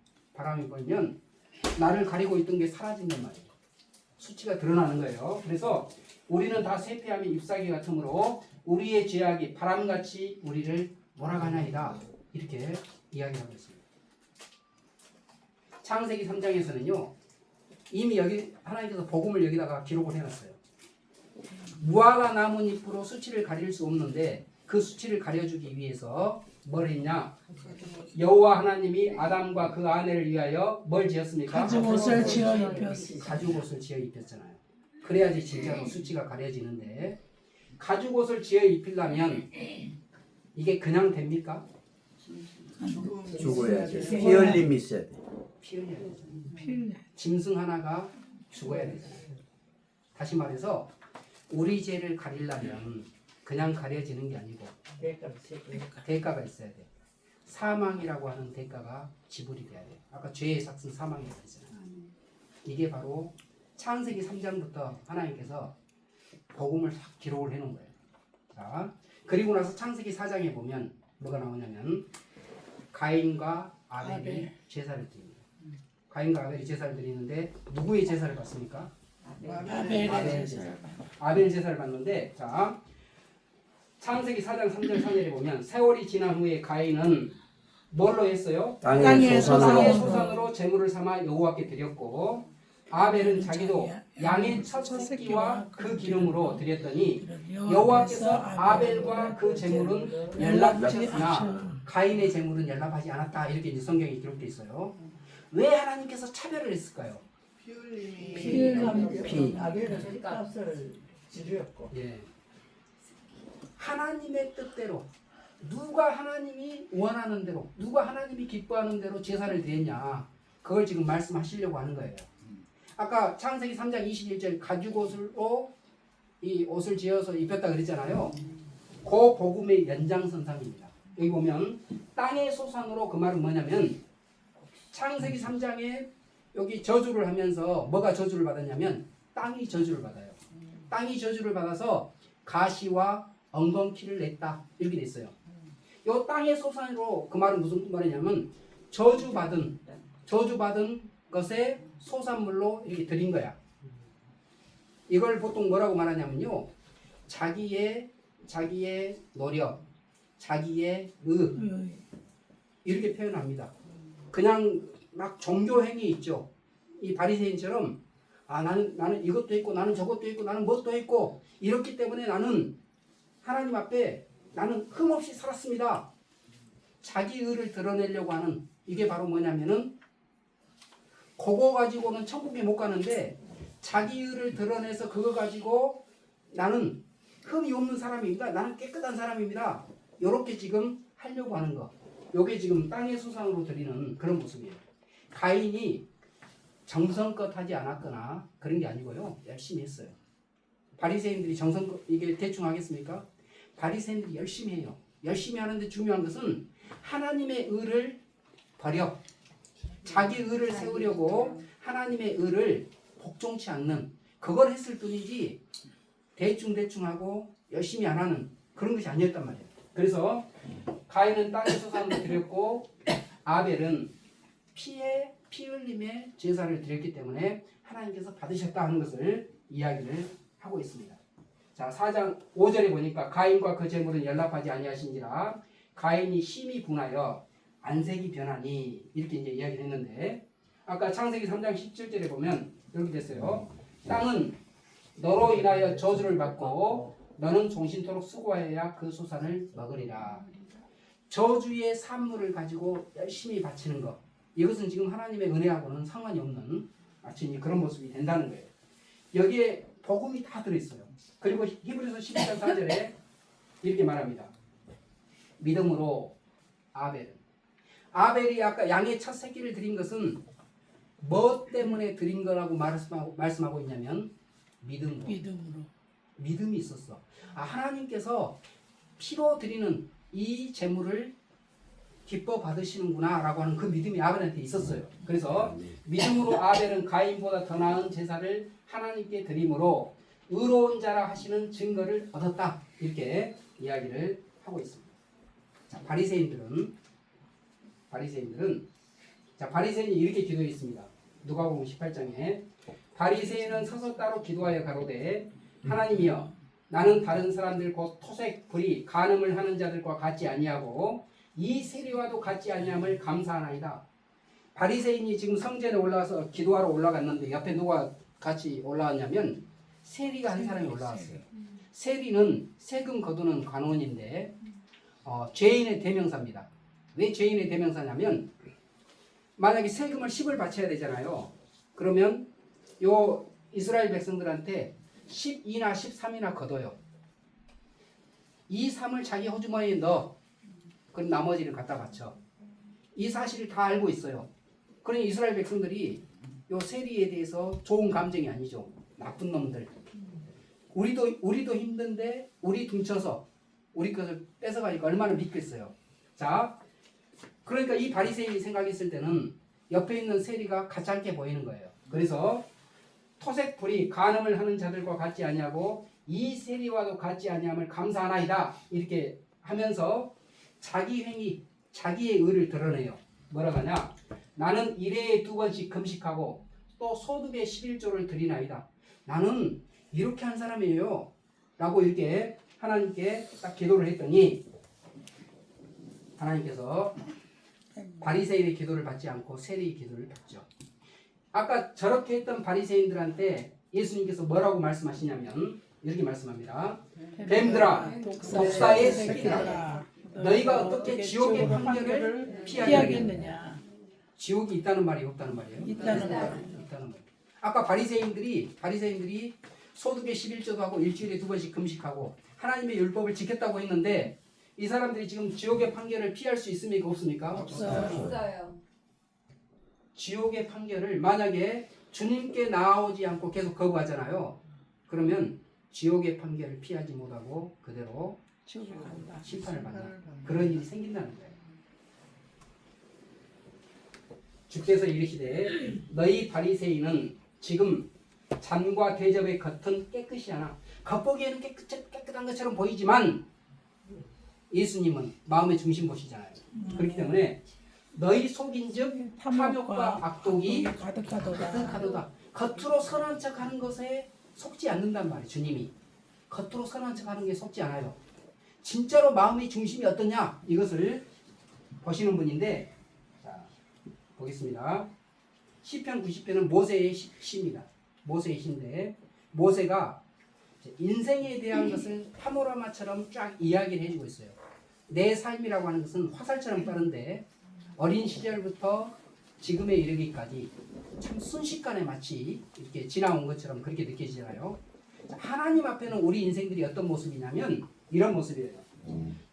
나를 가리고 있던 게 사라진단 말이에요. 수치가 드러나는 거예요. 그래서 우리는 다 쇠폐함이 잎사귀 같으므로 우리의 죄악이 바람같이 우리를 몰아가나이다. 이렇게 이야기하고 있습니다. 창세기 3장에서는요. 이미 여기 하나님께서 복음을 여기다가 기록을 해놨어요. 무화과 나뭇잎으로 수치를 가릴 수 없는데 그 수치를 가려주기 위해서 뭘 했냐? 여호와 하나님이 아담과 그 아내를 위하여 뭘 지었습니까? 가죽옷을 지어 입혔습니다. 가죽옷을 지어 입혔잖아요. 그래야지 진짜로 수치가 가려지는데 가죽옷을 지어 입히려면 이게 그냥 됩니까? 죽어야지. 피 흘림이 있어야 돼. 피 흘려야 되잖아요. 짐승 하나가 죽어야 되잖아요. 다시 말해서 우리 죄를 가리려면 그냥 가려지는 게 아니고 대가가 있어야 돼. 사망이라고 하는 대가가 지불이 돼야 돼. 아까 죄의 삭은 사망이라고 했잖아요. 이게 바로 창세기 3장부터 하나님께서 복음을 싹 기록을 해놓은 거예요. 자, 그리고 나서 창세기 4장에 보면 뭐가 나오냐면 가인과 아벨이 제사를 드립니다. 가인과 아벨이 제사를 드리는데 누구의 제사를 받습니까? 아벨의 제사를 아벨 제사를 받는데 자 창세기 4장 3절 3절에 보면 세월이 지난 후에 가인은 뭘로 했어요? 땅의 땅의 소산으로 소산으로 제물을 삼아 여호와께 드렸고 아벨은 자기도 양의 첫 새끼와 그 기름으로 드렸더니 여호와께서 아벨과 그 제물은 연락하셨으나 가인의 제물은 연락하지 않았다. 이렇게 이제 성경에 기록되어 있어요. 왜 하나님께서 차별을 했을까요? 피 흘림이 피. 아벨은 값을 지르었고 예. 하나님의 뜻대로 누가 하나님이 원하는 대로 누가 하나님이 기뻐하는 대로 제사를 드렸냐 그걸 지금 말씀하시려고 하는 거예요. 아까 창세기 3장 21절 가죽옷으로 이 옷을 지어서 입혔다 그랬잖아요. 그 복음의 연장선상입니다. 여기 보면 땅의 소산으로 그 말은 뭐냐면 창세기 3장에 여기 저주를 하면서 뭐가 저주를 받았냐면 땅이 저주를 받아요. 땅이 저주를 받아서 가시와 엉겅퀴를 냈다 이렇게 돼 있어요. 이 땅의 소산으로 그 말은 무슨 말이냐면 저주받은 것의 소산물로 이렇게 드린 거야. 이걸 보통 뭐라고 말하냐면요. 자기의 노력, 자기의 이렇게 표현합니다. 그냥 막 종교 행위 있죠. 이 바리새인처럼 나는 이것도 있고 나는 저것도 있고 나는 뭣도 있고 이렇기 때문에 나는 하나님 앞에 나는 흠없이 살았습니다. 자기 의를 드러내려고 하는 이게 바로 뭐냐면은 그거 가지고는 천국에 못 가는데 자기 의를 드러내서 그거 가지고 나는 흠이 없는 사람입니다. 나는 깨끗한 사람입니다. 이렇게 지금 하려고 하는 거. 요게 지금 땅의 수상으로 드리는 그런 모습이에요. 가인이 정성껏 하지 않았거나 그런 게 아니고요. 열심히 했어요. 바리새인들이 정성껏 이게 대충 하겠습니까? 바리새인들이 열심히 해요. 열심히 하는데 중요한 것은 하나님의 의를 버려. 자기 의를 세우려고 하나님의 의를 복종치 않는 그걸 했을 뿐이지 대충 하고 열심히 안 하는 그런 것이 아니었단 말이에요. 그래서 가인은 땅의 수산을 드렸고 아벨은 피 흘림의 제사를 드렸기 때문에 하나님께서 받으셨다 하는 것을 이야기를 하고 있습니다. 자, 4장 5절에 보니까 가인과 그 제물은 연락하지 아니하신지라 가인이 심히 분하여 안색이 변하니 이렇게 이제 이야기를 했는데 아까 창세기 3장 17절에 보면 이렇게 됐어요. 땅은 너로 인하여 저주를 받고 너는 종신토록 수고하여야 그 수산을 먹으리라. 저주의 산물을 가지고 열심히 바치는 것 이것은 지금 하나님의 은혜하고는 상관이 없는 마치 그런 모습이 된다는 거예요. 여기에 복음이 다 들어있어요. 그리고 히브리서 12장 4절에 이렇게 말합니다. 믿음으로 아벨이 아까 양의 첫 새끼를 드린 것은 뭐 때문에 드린 거라고 말씀하고 있냐면 믿음이 있었어. 하나님께서 피로 드리는 이 제물을 기뻐 받으시는구나 라고 하는 그 믿음이 아벨한테 있었어요. 그래서 믿음으로 아벨은 가인보다 더 나은 제사를 하나님께 드림으로 의로운 자라 하시는 증거를 얻었다. 이렇게 이야기를 하고 있습니다. 자, 바리새인이 이렇게 기도했습니다. 누가복음 18장에 바리새인은 서서 따로 기도하여 가로되 하나님이여 나는 다른 사람들 곧 토색, 불의, 간음을 하는 자들과 같지 아니하고 이 세리와도 같지 아니함을 감사하나이다. 바리새인이 지금 성전에 올라와서 기도하러 올라갔는데 옆에 누가 같이 올라왔냐면 세리가 한 사람이 올라왔어요. 세리는 세금 거두는 관원인데 죄인의 대명사입니다. 왜 죄인의 대명사냐면 만약에 세금을 10을 바쳐야 되잖아요. 그러면 요 이스라엘 백성들한테 12나 13이나 거둬요. 이 3을 자기 호주머니에 넣어. 그럼 나머지를 갖다 바쳐. 이 사실을 다 알고 있어요. 그러니 이스라엘 백성들이 요 세리에 대해서 좋은 감정이 아니죠. 나쁜 놈들. 우리도 힘든데 우리 둥쳐서 우리 것을 뺏어가니까 얼마나 믿겠어요. 자, 그러니까 이 바리새인이 생각했을 때는 옆에 있는 세리가 가짜게 보이는 거예요. 그래서 토색 불의 간음을 하는 자들과 같지 아니하고 이 세리와도 같지 아니함을 감사하나이다. 이렇게 하면서 자기 행위, 자기의 의를 드러내요. 뭐라고 하냐? 나는 1회에 2번씩 금식하고 또 소득의 11조를 드리나이다. 나는 이렇게 한 사람이에요. 라고 이렇게 하나님께 딱 기도를 했더니 하나님께서 바리새인의 기도를 받지 않고 세리의 기도를 받죠. 아까 저렇게 했던 바리새인들한테 예수님께서 뭐라고 말씀하시냐면 이렇게 말씀합니다. 뱀들아, 독사의 새끼들아, 너희가 어떻게 지옥의 판결을 피하겠느냐? 지옥이 있다는 말이 없다는 말이에요? 있다는 말. 아까 바리새인들이 소득의 11조도 하고 일주일에 2번씩 금식하고 하나님의 율법을 지켰다고 했는데 이 사람들이 지금 지옥의 판결을 피할 수 있습니까? 없습니까? 없어요. 지옥의 판결을 만약에 주님께 나오지 않고 계속 거부하잖아요. 그러면 지옥의 판결을 피하지 못하고 그대로 심판을 받는 그런 일이 생긴다는 거예요. 주께서 이르시되 너희 바리새인은 지금 잔과 대접의 겉은 깨끗이 하나 겉보기에는 깨끗한 것처럼 보이지만 예수님은 마음의 중심 보시잖아요. 그렇기 때문에 너희 속인즉 탐욕과 악독이 가득하도다. 겉으로 선한 척하는 것에 속지 않는단 말이에요. 주님이 겉으로 선한 척하는 게 속지 않아요. 진짜로 마음의 중심이 어떠냐 이것을 보시는 분인데, 자 보겠습니다. 시편 90편은 모세의 시입니다. 모세의 시인데 모세가 인생에 대한 것을 파노라마처럼 쫙 이야기를 해주고 있어요. 내 삶이라고 하는 것은 화살처럼 빠른데 어린 시절부터 지금에 이르기까지 참 순식간에 마치 이렇게 지나온 것처럼 그렇게 느껴지잖아요. 하나님 앞에는 우리 인생들이 어떤 모습이냐면 이런 모습이에요.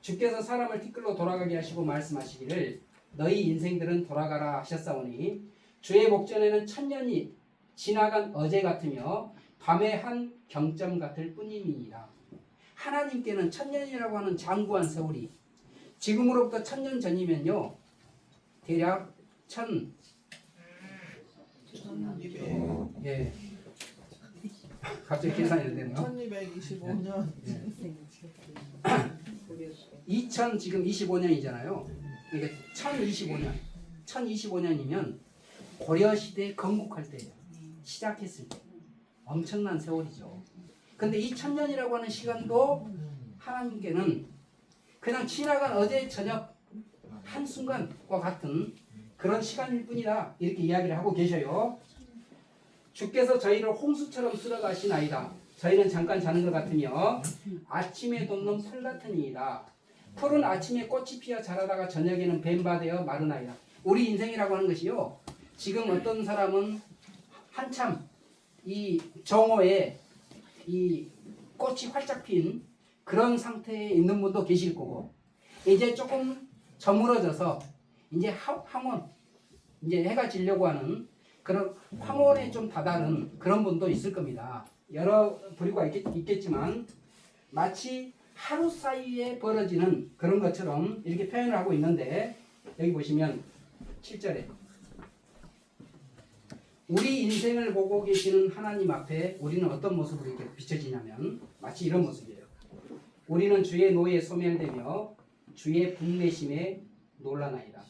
주께서 사람을 티끌로 돌아가게 하시고 말씀하시기를 너희 인생들은 돌아가라 하셨사오니 주의 목전에는 천년이 지나간 어제 같으며 밤의 한 경점 같을 뿐이니라. 하나님께는 천년이라고 하는 장구한 세월이 지금으로부터 천년 전이면요 대략 1200, 갑자기 계산이 안 되네요. 1225년 2000 지금 25년이잖아요. 그러니까 1025년이면 고려 시대 건국할 때예요. 시작했을 때 엄청난 세월이죠. 근데 이 천년이라고 하는 시간도 하나님께는 그냥 지나간 어제 저녁 한순간과 같은 그런 시간일 뿐이다 이렇게 이야기를 하고 계셔요. 주께서 저희를 홍수처럼 쓸어가시나이다. 저희는 잠깐 자는 것 같으며 아침에 돋는 풀 같으니이다. 풀은 아침에 꽃이 피어 자라다가 저녁에는 뱀바되어 마르나이다. 우리 인생이라고 하는 것이요, 지금 어떤 사람은 한참 이 정오에 이 꽃이 활짝 핀 그런 상태에 있는 분도 계실 거고, 이제 조금 저물어져서 이제 황혼, 이제 해가 지려고 하는 그런 황혼에 좀 다다른 그런 분도 있을 겁니다. 여러 부류가 있겠지만 마치 하루 사이에 벌어지는 그런 것처럼 이렇게 표현을 하고 있는데, 여기 보시면 7절에 우리 인생을 보고 계시는 하나님 앞에 우리는 어떤 모습으로 이렇게 비춰지냐면 마치 이런 모습이에요. 우리는 주의 노에 소멸되며 주의 분내심에 놀라나이다.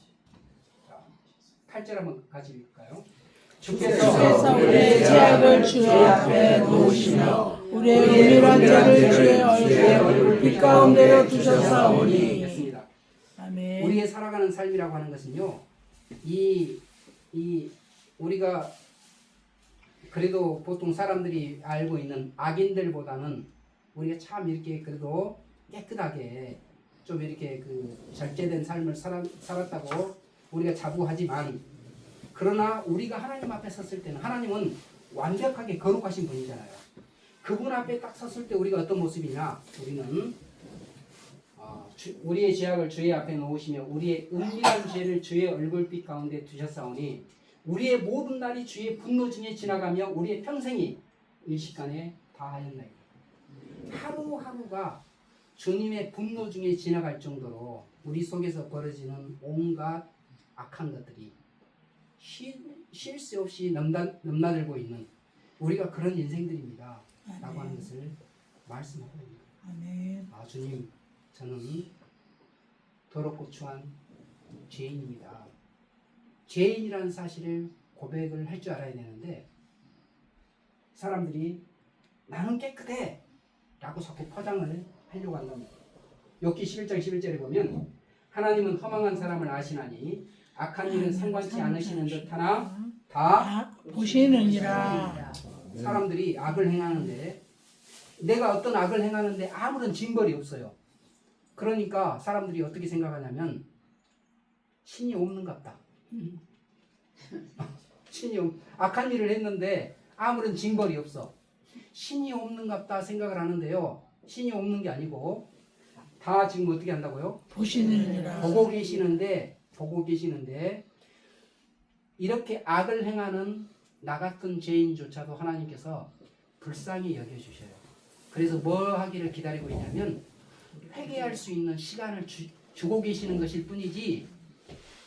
8절 한번 같이 읽을까요? 주께서 우리의 죄악을 주의 앞에 놓으시며 우리의 은밀한 죄를 주의 얼굴 빛 가운데로 두셨사오니. 됐습니다. 아멘. 우리의 살아가는 삶이라고 하는 것은요, 이 우리가 그래도 보통 사람들이 알고 있는 악인들보다는 우리가 참 이렇게 그래도 깨끗하게 좀 이렇게 그 절제된 삶을 살았다고 우리가 자부하지만, 그러나 우리가 하나님 앞에 섰을 때는 하나님은 완벽하게 거룩하신 분이잖아요. 그분 앞에 딱 섰을 때 우리가 어떤 모습이냐, 우리는 우리의 죄악을 주의 앞에 놓으시며 우리의 은밀한 죄를 주의 얼굴빛 가운데 두셨사오니 우리의 모든 날이 주의 분노 중에 지나가며 우리의 평생이 일시간에 다하였나이다. 하루하루가 주님의 분노 중에 지나갈 정도로 우리 속에서 벌어지는 온갖 악한 것들이 쉴 새 없이 넘나들고 있는 우리가 그런 인생들입니다 라고 하는 것을 말씀하고 있습니다. 아멘. 주님, 저는 더럽고 추한 죄인입니다. 죄인이라는 사실을 고백을 할 줄 알아야 되는데, 사람들이 나는 깨끗해 라고 자꾸 포장을 하려고 한답니다. 욥기 11장 11절에 보면 하나님은 허망한 사람을 아시나니 악한 일은 상관치 않으시는 듯 하나 다 보시느니라. 사람들이 악을 행하는데, 내가 어떤 악을 행하는데 아무런 징벌이 없어요. 그러니까 사람들이 어떻게 생각하냐면 신이 없는갑다. 악한 일을 했는데 아무런 징벌이 없어. 신이 없는갑다 생각을 하는데요, 신이 없는 게 아니고 다 지금 어떻게 한다고요? 보시느니라. 보고 계시는데 이렇게 악을 행하는 나 같은 죄인조차도 하나님께서 불쌍히 여겨주셔요. 그래서 뭐 하기를 기다리고 있냐면 회개할 수 있는 시간을 주고 계시는 것일 뿐이지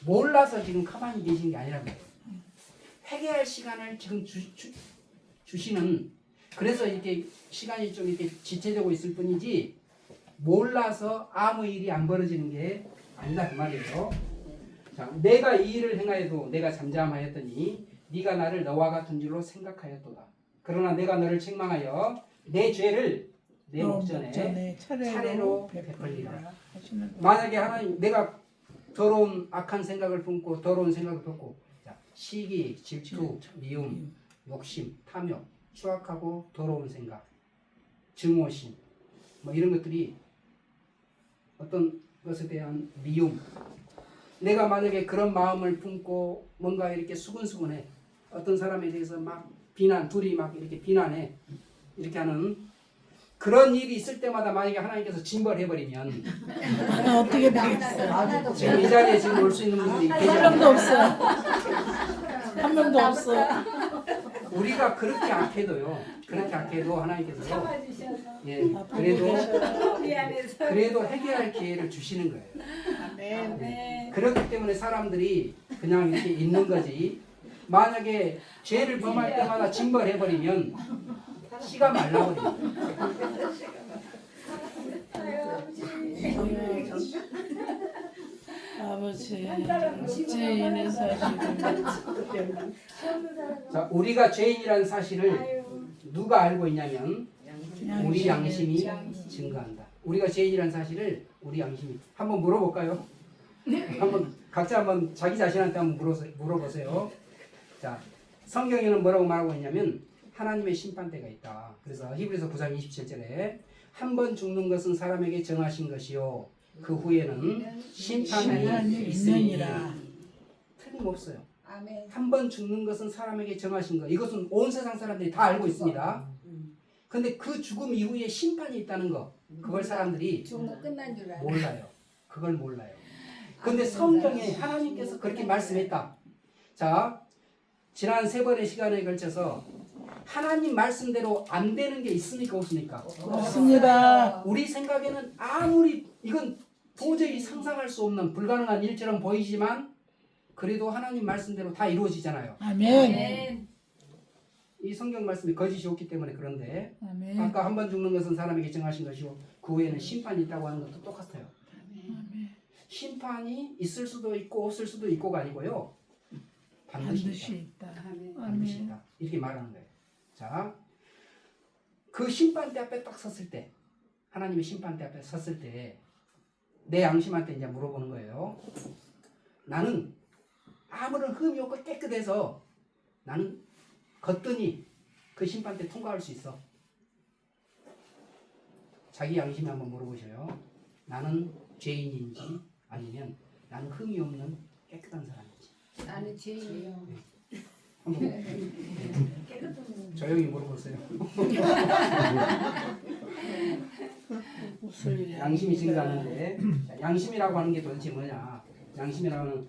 몰라서 지금 가만히 계신 게 아니란 말이에요. 회개할 시간을 지금 주시는, 그래서 이렇게 시간이 좀 이렇게 지체되고 있을 뿐이지 몰라서 아무 일이 안 벌어지는 게 아니다 그 말이에요. 자, 내가 이 일을 행하여도 내가 잠잠하였더니 네가 나를 너와 같은 줄로 생각하였도다. 그러나 내가 너를 책망하여 내 죄를 내 목전에 차례로 베풀리라. 하시는 거. 만약에 하나님 내가 더러운 악한 생각을 품고 더러운 생각을 품고 자, 시기, 질투, 미움, 욕심, 탐욕, 추악하고 더러운 생각, 증오심 뭐 이런 것들이 어떤 것에 대한 미움 내가 만약에 그런 마음을 품고 뭔가 이렇게 수근수근해 어떤 사람에 대해서 막 비난 둘이 막 이렇게 비난해 이렇게 하는 그런 일이 있을 때마다 만약에 하나님께서 징벌해버리면 어떻게 되겠어요? 지금 이 자리에 지금 올 수 있는 분들이 한 계시잖아요. 명도 없어요. 한 명도 없어. 우리가 그렇게 악해도요. 그렇게 악해도 하나님께서 참아주셔서 예 그래도 미안해서 그래도 해결할 기회를 주시는 거예요. 네. 그렇기 때문에 사람들이 그냥 이렇게 있는 거지. 만약에 죄를 범할 때마다 징벌해버리면 씨가 말라버립니다. 아버지, 죄인의 사실을 자, 우리가 죄인이라는 사실을 누가 알고 있냐면 우리 양심이 증거한다. 우리가 죄인이라는 사실을 우리 양심이 한번 물어볼까요? 한번 각자 한번 자기 자신한테 한번 물어보세요. 자, 성경에는 뭐라고 말하고 있냐면 하나님의 심판대가 있다. 그래서 히브리서 9장 27절에 한 번 죽는 것은 사람에게 정하신 것이요 그 후에는 심판이 있으니 틀림없어요. 아멘. 한 번 죽는 것은 사람에게 정하신 것. 이것은 온 세상 사람들이 다 알고 있습니다. 근데 그 죽음 이후에 심판이 있다는 거. 그걸 사람들이 죽으면 끝난 줄 알아. 몰라요. 그걸 몰라요. 근데 성경에 하나님께서 그렇게 말씀했다. 자, 지난 3번의 시간에 걸쳐서 하나님 말씀대로 안 되는 게 있습니까? 없습니까? 없습니다. 우리 생각에는 아무리 이건 도저히 상상할 수 없는 불가능한 일처럼 보이지만 그래도 하나님 말씀대로 다 이루어지잖아요. 아멘. 아멘. 이 성경 말씀이 거짓이 없기 때문에 그런데 아멘. 아까 한 번 죽는 것은 사람에게 정하신 것이고 그 후에는 심판이 있다고 하는 것도 똑같아요. 아멘. 심판이 있을 수도 있고 없을 수도 있고가 아니고요. 반드시 반드시 있다. 있다. 아멘. 반드시 아멘. 있다. 이렇게 말하는 거예요. 자, 그 심판대 앞에 딱 섰을 때 하나님의 심판대 앞에 섰을 때 내 양심한테 이제 물어보는 거예요. 나는 아무런 흠이 없고 깨끗해서 나는 거뜬히 그 심판대 통과할 수 있어. 자기 양심에 한번 물어보셔요. 나는 죄인인지 아니면 나는 흠이 없는 깨끗한 사람인지. 나는 죄인이요. 한번 조용히 물어보세요. 웃을 일이 양심이 아닙니다. 증가하는데 양심이라고 하는 게 도대체 뭐냐? 양심이라고 하는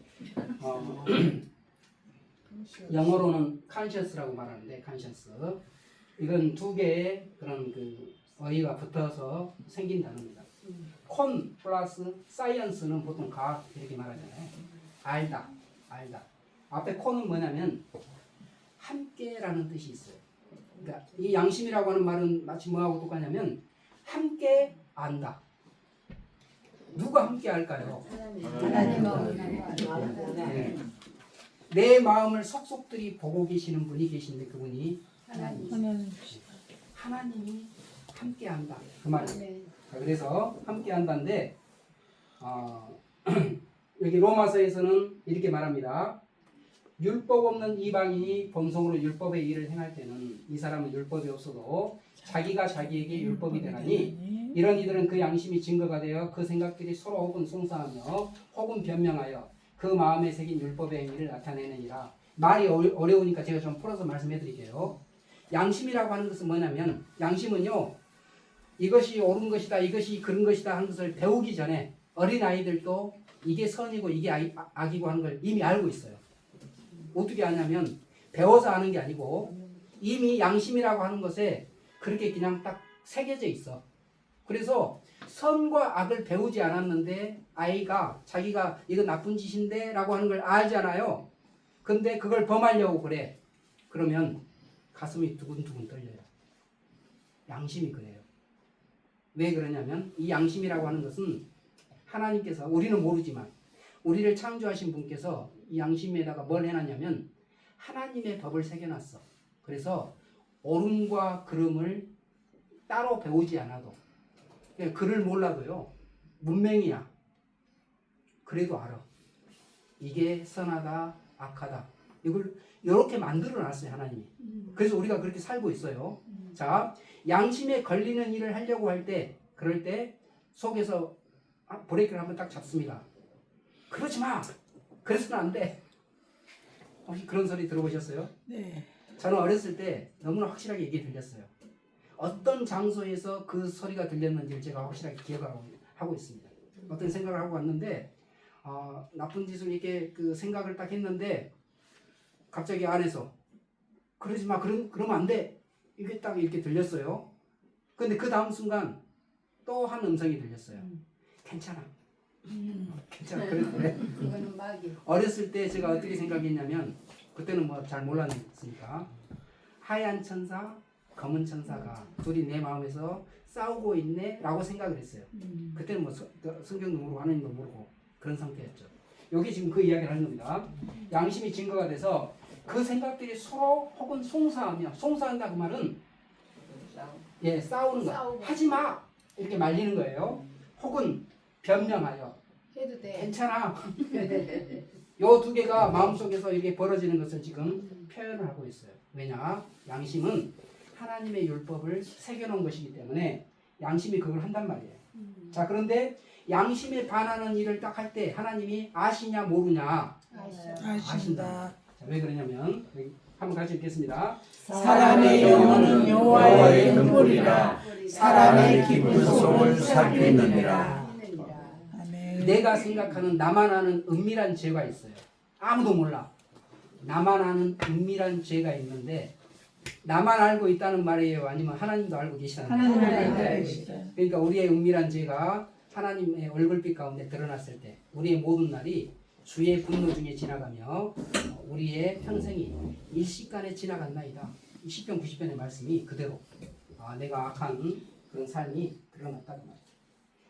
영어로는 conscious라고 말하는데 conscious 이건 두 개의 그런 그 어휘가 붙어서 생긴 단어입니다. con 플러스 science는 보통 과학 이렇게 말하잖아요. 알다, 알다. 앞에 con은 뭐냐면 함께라는 뜻이 있어요. 그러니까 이 양심이라고 하는 말은 마치 뭐하고 똑같냐면 함께 안다. 누가 함께 할까요? 하나님하고 네. 내 마음을 속속들이 보고 계시는 분이 계신데 그분이 하나님. 하나님. 하나님이 함께 한다. 그 말이에요. 아멘. 자, 그래서 함께 한다인데 여기 로마서에서는 이렇게 말합니다. 율법 없는 이방인이 본성으로 율법의 일을 행할 때는 이 사람은 율법이 없어도 자기가 자기에게 율법이 되나니 이런 이들은 그 양심이 증거가 되어 그 생각들이 서로 혹은 송사하며 혹은 변명하여 그 마음에 새긴 율법의 행위를 나타내느니라. 말이 어려우니까 제가 좀 풀어서 말씀해 드릴게요. 양심이라고 하는 것은 뭐냐면 양심은요 이것이 옳은 것이다 이것이 그런 것이다 하는 것을 배우기 전에 어린아이들도 이게 선이고 이게 악이고 하는 걸 이미 알고 있어요. 어떻게 아냐면 배워서 아는 게 아니고 이미 양심이라고 하는 것에 그렇게 그냥 딱 새겨져 있어. 그래서 선과 악을 배우지 않았는데 아이가 자기가 이거 나쁜 짓인데 라고 하는 걸 알잖아요. 근데 그걸 범하려고 그래. 그러면 가슴이 두근두근 떨려요. 양심이 그래요. 왜 그러냐면 이 양심이라고 하는 것은 하나님께서 우리는 모르지만 우리를 창조하신 분께서 이 양심에다가 뭘 해놨냐면 하나님의 법을 새겨놨어. 그래서 옳음과 그름을 따로 배우지 않아도 그냥 글을 몰라도요 문맹이야. 그래도 알아. 이게 선하다 악하다 이걸 이렇게 만들어 놨어요 하나님이. 그래서 우리가 그렇게 살고 있어요. 자, 양심에 걸리는 일을 하려고 할 때 그럴 때 속에서 브레이크를 한번 딱 잡습니다. 그러지 마. 그래서는 안 돼. 혹시 그런 소리 들어보셨어요? 네. 저는 어렸을 때 너무나 확실하게 이게 들렸어요. 어떤 장소에서 그 소리가 들렸는지를 제가 확실하게 기억하고 있습니다. 어떤 생각을 하고 왔는데 나쁜 짓을 이렇게 그 생각을 딱 했는데 갑자기 안에서 그러지 마. 그러면 안 돼. 이게 딱 이렇게 들렸어요. 근데 그 다음 순간 또 한 음성이 들렸어요. 괜찮아. 괜찮아. 그래. 이거는 마귀. 어렸을 때 제가 어떻게 생각했냐면 그때는 뭐 잘 몰랐으니까 하얀 천사, 검은 천사가 둘이 내 마음에서 싸우고 있네 라고 생각을 했어요. 그때는 뭐 성경도 모르고 하나님도 모르고 그런 상태였죠. 여기 지금 그 이야기를 하는 겁니다. 양심이 증거가 돼서 그 생각들이 서로 혹은 송사한다 그 말은 싸우는 거. 싸우고. 하지마 이렇게 말리는 거예요. 혹은 변명하여 해도 돼. 괜찮아. 요 두 개가 마음속에서 이렇게 벌어지는 것을 지금 표현을 하고 있어요. 왜냐? 양심은 하나님의 율법을 새겨놓은 것이기 때문에 양심이 그걸 한단 말이에요. 자, 그런데 양심에 반하는 일을 딱 할 때 하나님이 아시냐 모르냐? 아신다. 자, 왜 그러냐면 여기 한번 같이 읽겠습니다. 사람의 영혼은 여호와의 등불이라. 사람의 깊은 속을 살피느니라. 아멘. 내가 생각하는 나만 아는 은밀한 죄가 있어요. 아무도 몰라. 나만 아는 은밀한 죄가 있는데 나만 알고 있다는 말이에요? 아니면 하나님도 알고 계시다는 하나님 말이에요? 알고 계시다. 그러니까 우리의 은밀한 죄가 하나님의 얼굴빛 가운데 드러났을 때 우리의 모든 날이 주의 분노 중에 지나가며 우리의 평생이 일시간에 지나갔나이다. 시편 90편의 말씀이 그대로 내가 악한 그런 삶이 드러났다는 말이에요.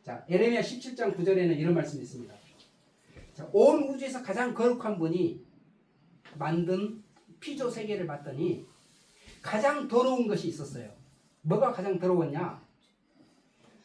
자, 에레미야 17장 9절에는 이런 말씀이 있습니다. 자, 온 우주에서 가장 거룩한 분이 만든 피조 세계를 봤더니 가장 더러운 것이 있었어요. 뭐가 가장 더러웠냐?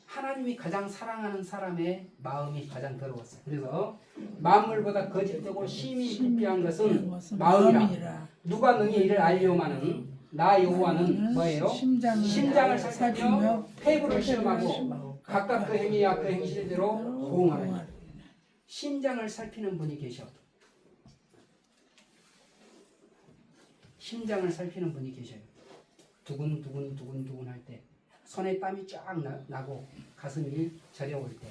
하나님이 가장 사랑하는 사람의 마음이 가장 더러웠어요. 그래서 만물보다 거짓되고 심히 부패한 것은 마음이라. 누가 능히 이를 알려오마는 나 여호와는 뭐예요? 심장을 살피며 폐부를 시험하고 각각 그 행위와 그 행실대로 보응하라. 심장을 살피는 분이 계셔. 심장을 살피는 분이 계셔요. 두근두근 할 때 손에 땀이 쫙 나고 가슴이 저려올 때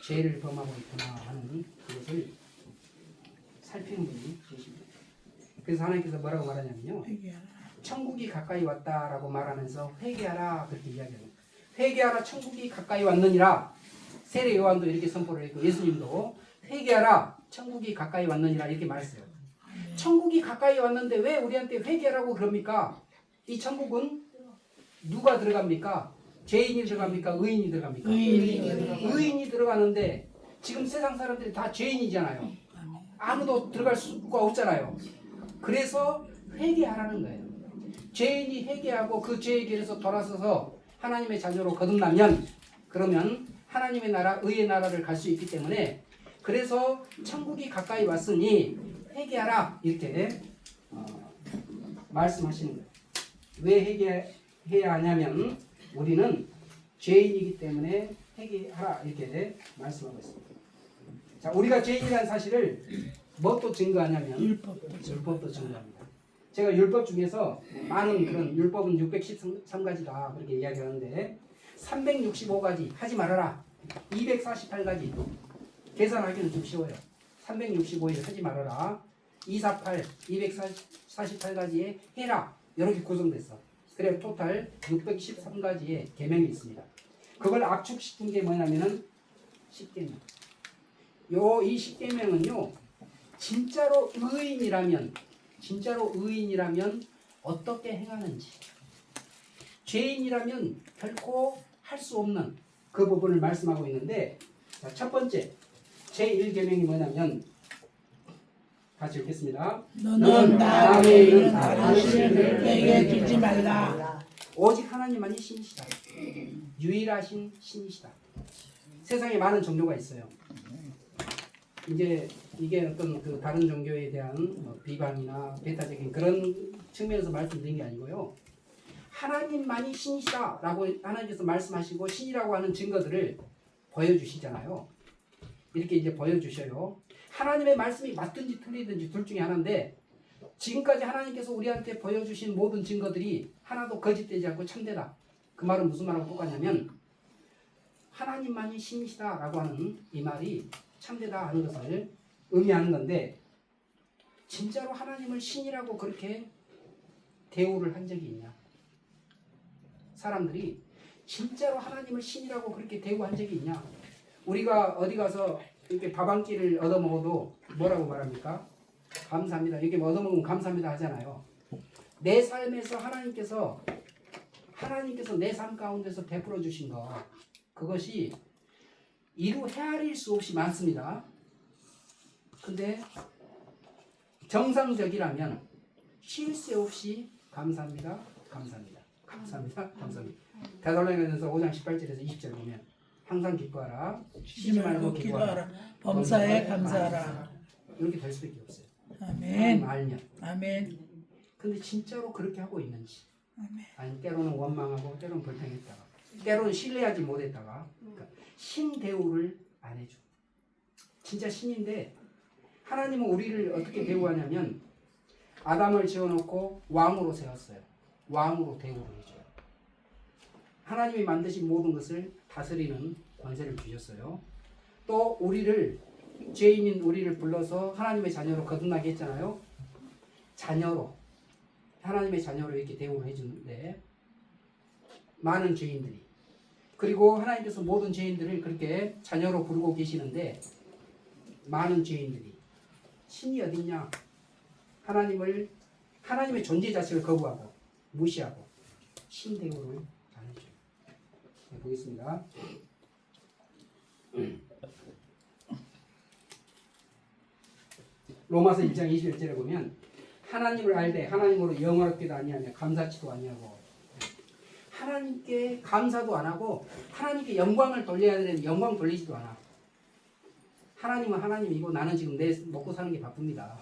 죄를 범하고 있구나 하는 그것을 살피는 분이 계십니다. 그래서 하나님께서 뭐라고 말하냐면요. 천국이 가까이 왔다라고 말하면서 회개하라 그렇게 이야기합니다. 회개하라 천국이 가까이 왔느니라. 세례 요한도 이렇게 선포를 했고 예수님도 회개하라 천국이 가까이 왔느니라 이렇게 말했어요. 천국이 가까이 왔는데 왜 우리한테 회개하라고 그럽니까? 이 천국은 누가 들어갑니까? 죄인이 들어갑니까? 의인이 들어갑니까? 의인이 들어가는데 지금 세상 사람들이 다 죄인이잖아요. 아무도 들어갈 수가 없잖아요. 그래서 회개하라는 거예요. 죄인이 회개하고 그 죄의 길에서 돌아서서 하나님의 자녀로 거듭나면 그러면 하나님의 나라, 의의 나라를 갈 수 있기 때문에 그래서 천국이 가까이 왔으니 회개하라 이렇게 말씀하시는 거예요. 왜 회개해야 하냐면 우리는 죄인이기 때문에 회개하라 이렇게 말씀하고 있습니다. 자, 우리가 죄인이라는 사실을 무엇도 증거하냐면 율법도 증거합니다. 제가 율법 중에서 많은 그런 율법은 613가지다 그렇게 이야기하는데 365가지 하지 말아라. 248가지 계산하기는 좀 쉬워요. 365일 하지 말아라. 248, 248가지에 해라. 이렇게 구성됐어. 그래서 토탈 613가지의 계명이 있습니다. 그걸 압축시킨 게 뭐냐면은 10계명. 이 10계명은요. 진짜로 의인이라면 어떻게 행하는지 죄인이라면 결코 할 수 없는 그 부분을 말씀하고 있는데 자, 첫 번째 제1계명이 뭐냐면 같이 읽겠습니다. 너는 나에 있는 다른 신을 내게 두지 말라. 오직 하나님만이 신이시다. 유일하신 신이시다. 세상에 많은 종교가 있어요. 이제 이게 어떤 그 다른 종교에 대한 뭐 비방이나 배타적인 그런 측면에서 말씀드린 게 아니고요. 하나님만이 신이시다라고 하나님께서 말씀하시고 신이라고 하는 증거들을 보여주시잖아요. 이렇게 이제 보여주셔요. 하나님의 말씀이 맞든지 틀리든지 둘 중에 하나인데 지금까지 하나님께서 우리한테 보여주신 모든 증거들이 하나도 거짓되지 않고 참되다. 그 말은 무슨 말하고 똑같냐면 하나님만이 신이시다라고 하는 이 말이 참되다 하는 것을 의미하는 건데 진짜로 하나님을 신이라고 그렇게 대우를 한 적이 있냐? 사람들이 진짜로 하나님을 신이라고 그렇게 대우한 적이 있냐? 우리가 어디 가서 이렇게 밥 한 끼를 얻어먹어도 뭐라고 말합니까? 감사합니다. 이렇게 얻어먹으면 감사합니다 하잖아요. 내 삶에서 하나님께서 내 삶 가운데서 베풀어 주신 것 그것이 이루 헤아릴 수 없이 많습니다. 근데 정상적이라면 쉴 새 없이 감사합니다. 감사합니다. 감사합니다. 감사합니다. 데살로니가전서 5장 18절에서 20절 보면 항상 기뻐하라. 쉬지 말고 기도하라. 범사에 감사하라. 이렇게 될 수밖에 없어요. 아멘. 알면. 아멘. 근데 진짜로 그렇게 하고 있는지. 아멘. 아니 때로는 원망하고 때로는 불평했다가 때로는 신뢰하지 못했다가 그러니까 신 대우를 안 해줘. 진짜 신인데 하나님은 우리를 어떻게 대우하냐면 아담을 지어놓고 왕으로 세웠어요. 왕으로 대우를 해줘요. 하나님이 만드신 모든 것을 다스리는 권세를 주셨어요. 또 우리를 죄인인 우리를 불러서 하나님의 자녀로 거듭나게 했잖아요. 자녀로 하나님의 자녀로 이렇게 대우를 해주는데 많은 죄인들이 그리고 하나님께서 모든 죄인들을 그렇게 자녀로 부르고 계시는데 많은 죄인들이 신이 어딨냐? 하나님의 존재 자체를 거부하고 무시하고 신 대우를 안 해줘요. 네, 보겠습니다. 로마서 1장 21절에 보면 하나님을 알되 하나님으로 영화롭게도 아니하며 감사치도 아니하고 하나님께 감사도 안 하고 하나님께 영광을 돌려야 되는데 영광 돌리지도 않아. 하나님은 하나님이고 나는 지금 내 먹고 사는 게 바쁩니다.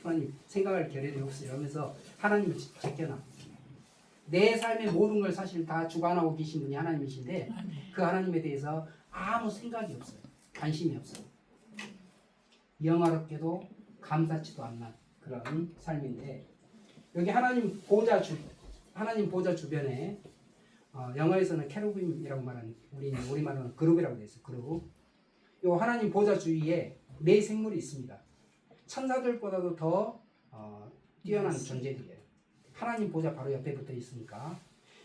하나님 생각할 겨를이 없어요. 이러면서 하나님을 제껴놔. 내 삶의 모든 걸 사실 다 주관하고 계신 분이 하나님이신데 그 하나님에 대해서 아무 생각이 없어요. 관심이 없어요. 영화롭게도 감사치도 않는 그런 삶인데 여기 하나님 보좌 주변에 영어에서는 캐루빔이라고 말하는 우리말로는 그룹이라고 되어 있어요. 그룹. 요 하나님 보좌 주위에 네 생물이 있습니다. 천사들보다도 더 뛰어난 존재들이에요. 하나님 보좌 바로 옆에 붙어 있으니까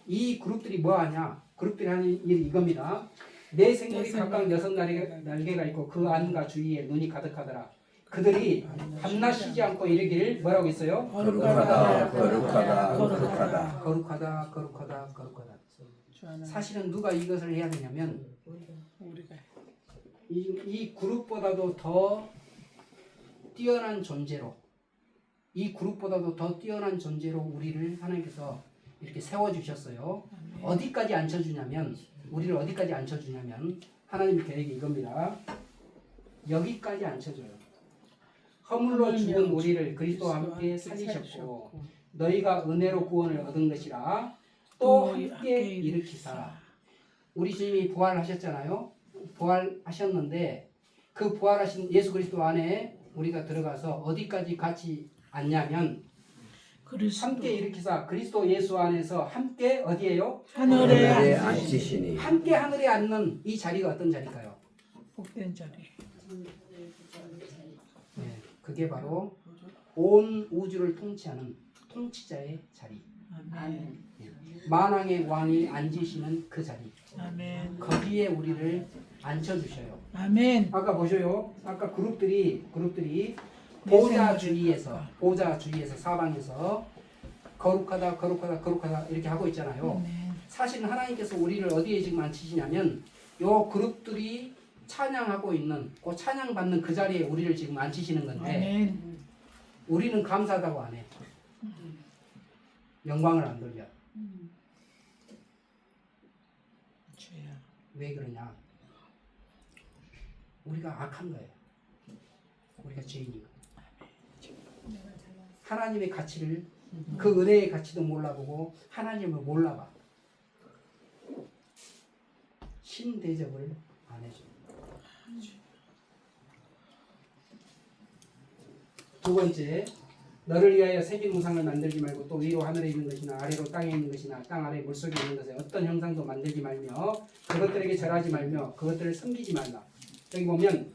이 그룹들이 뭐 하냐? 그룹들이 하는 일이 이겁니다. 네 생물이 각각 6날개가 있고 그 안과 주위에 눈이 가득하더라. 그들이 밤낮 쉬지 않고 이르기를 뭐라고 했어요? 거룩하다. 거룩하다. 거룩하다. 거룩하다, 거룩하다, 거룩하다. 사실은 누가 이것을 해야 되냐면 우리가 이 그룹보다도 더 뛰어난 존재로 우리를 하나님께서 이렇게 세워주셨어요. 어디까지 앉혀주냐면 우리를 어디까지 앉혀주냐면 하나님 계획이 이겁니다. 여기까지 앉혀줘요. 허물로 죽은 우리를 그리스도와 함께 살리셨고 너희가 은혜로 구원을 얻은 것이라 또 함께 일으키사. 우리 주님이 부활하셨잖아요. 부활하셨는데 그 부활하신 예수 그리스도 안에 우리가 들어가서 어디까지 같이 앉냐면 함께 일으키사 그리스도 예수 안에서 함께 어디에요? 하늘에 하늘에 앉으시니 앉으시니 함께 하늘에 앉는 이 자리가 어떤 자리일까요? 복된 자리. 네, 그게 바로 온 우주를 통치하는 통치자의 자리. 아멘. 만왕의 왕이 앉으시는 그 자리. 아멘. 거기에 우리를 앉혀주셔요. 아멘. 아까 보셔요. 아까 그룹들이 보좌 주위에서 사방에서 거룩하다 거룩하다 거룩하다 이렇게 하고 있잖아요. 사실은 하나님께서 우리를 어디에 지금 앉히시냐면 요 그룹들이 찬양하고 있는 그 찬양받는 그 자리에 우리를 지금 앉히시는 건데 아멘. 우리는 감사하다고 안 해. 영광을 안 돌려. 주여. 왜 그러냐? 우리가 악한 거예요. 우리가 죄인인 거예요. 하나님의 가치를, 그 은혜의 가치도 몰라보고 하나님을 몰라봐. 신 대접을 안 해줘. 두 번째, 너를 위하여 새긴 우상을 만들지 말고 또 위로 하늘에 있는 것이나 아래로 땅에 있는 것이나 땅 아래 물속에 있는 것에 어떤 형상도 만들지 말며 그것들에게 절하지 말며 그것들을 섬기지 말라. 여기 보면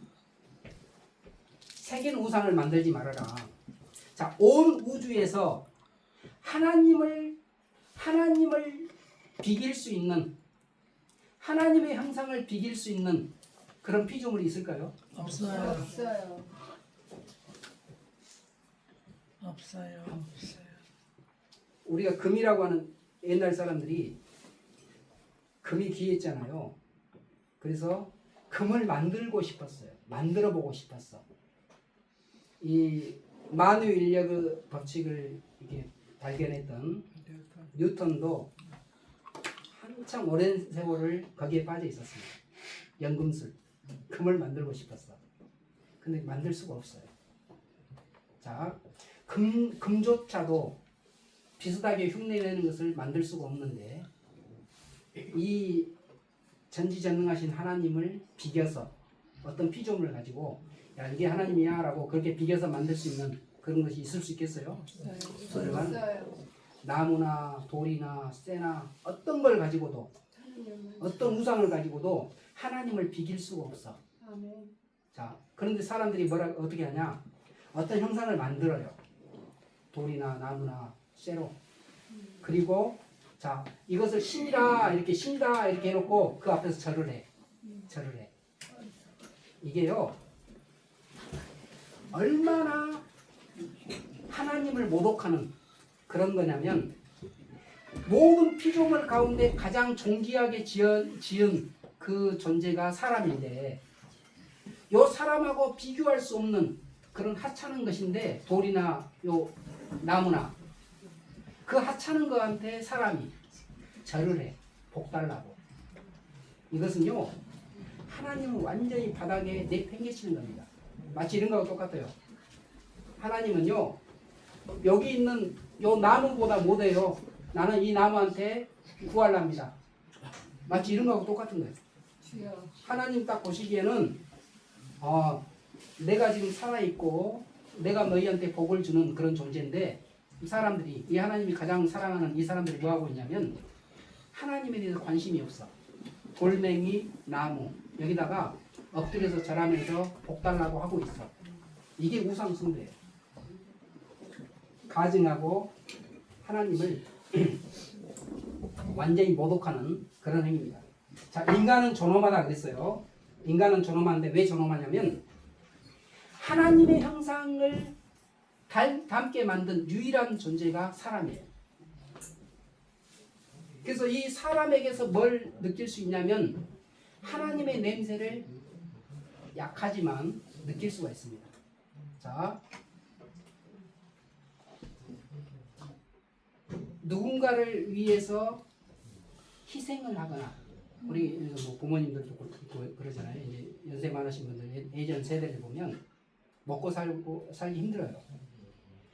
새긴 우상을 만들지 말아라. 자, 온 우주에서 하나님을 비길 수 있는, 하나님의 형상을 비길 수 있는 그런 피조물이 있을까요? 없어요. 없어요. 없어요. 우리가 금이라고 하는 옛날 사람들이 금이 귀했잖아요. 그래서 금을 만들고 싶었어요. 만들어 보고 싶었어. 이 만유인력의 법칙을 이렇게 발견했던 뉴턴도 한참 오랜 세월을 거기에 빠져 있었습니다. 연금술, 금을 만들고 싶었어. 근데 만들 수가 없어요. 자, 금조차도 비슷하게 흉내내는 것을 만들 수가 없는데 이 전지전능하신 하나님을 비겨서 어떤 피조물을 가지고 야 이게 하나님이야 라고 그렇게 비겨서 만들 수 있는 그런 것이 있을 수 있겠어요? 없어요. 나무나 돌이나 쇠나 어떤 걸 가지고도 어떤 우상을 가지고도 하나님을 비길 수가 없어. 아멘. 자, 그런데 사람들이 어떻게 하냐? 어떤 형상을 만들어요. 돌이나 나무나 쇠로. 그리고 자, 이것을 신이라 이렇게 신이다 이렇게 해놓고 그 앞에서 절을 해. 절을 해. 이게요. 얼마나 하나님을 모독하는 그런 거냐면 모든 피조물 가운데 가장 존귀하게 지은 그 존재가 사람인데 요 사람하고 비교할 수 없는 그런 하찮은 것인데 돌이나 요 나무나 그 하찮은 거한테 사람이 절을 해. 복 달라고. 이것은요 하나님은 완전히 바닥에 내팽개치는 겁니다. 마치 이런 거하고 똑같아요. 하나님은요 여기 있는 요 나무보다 못해요. 나는 이 나무한테 구할랍니다. 마치 이런 거하고 똑같은 거예요. 주여. 하나님 딱 보시기에는 내가 지금 살아있고 내가 너희한테 복을 주는 그런 존재인데 이 사람들이 이 하나님이 가장 사랑하는 이 사람들이 뭐하고 있냐면 하나님에 대해서 관심이 없어. 돌멩이, 나무 여기다가 엎드려서 절하면서 복 달라고 하고 있어. 이게 우상 숭배예요. 가증하고 하나님을 완전히 모독하는 그런 행위입니다. 자, 인간은 존엄하다 그랬어요. 인간은 존엄한데 왜 존엄하냐면 하나님의 형상을 닮게 만든 유일한 존재가 사람이에요. 그래서 이 사람에게서 뭘 느낄 수 있냐면 하나님의 냄새를 약하지만 느낄 수가 있습니다. 자, 누군가를 위해서 희생을 하거나 우리 뭐 부모님들도 그러잖아요. 이제 연세 많으신 분들 예전 세대를 보면 먹고 살기 힘들어요.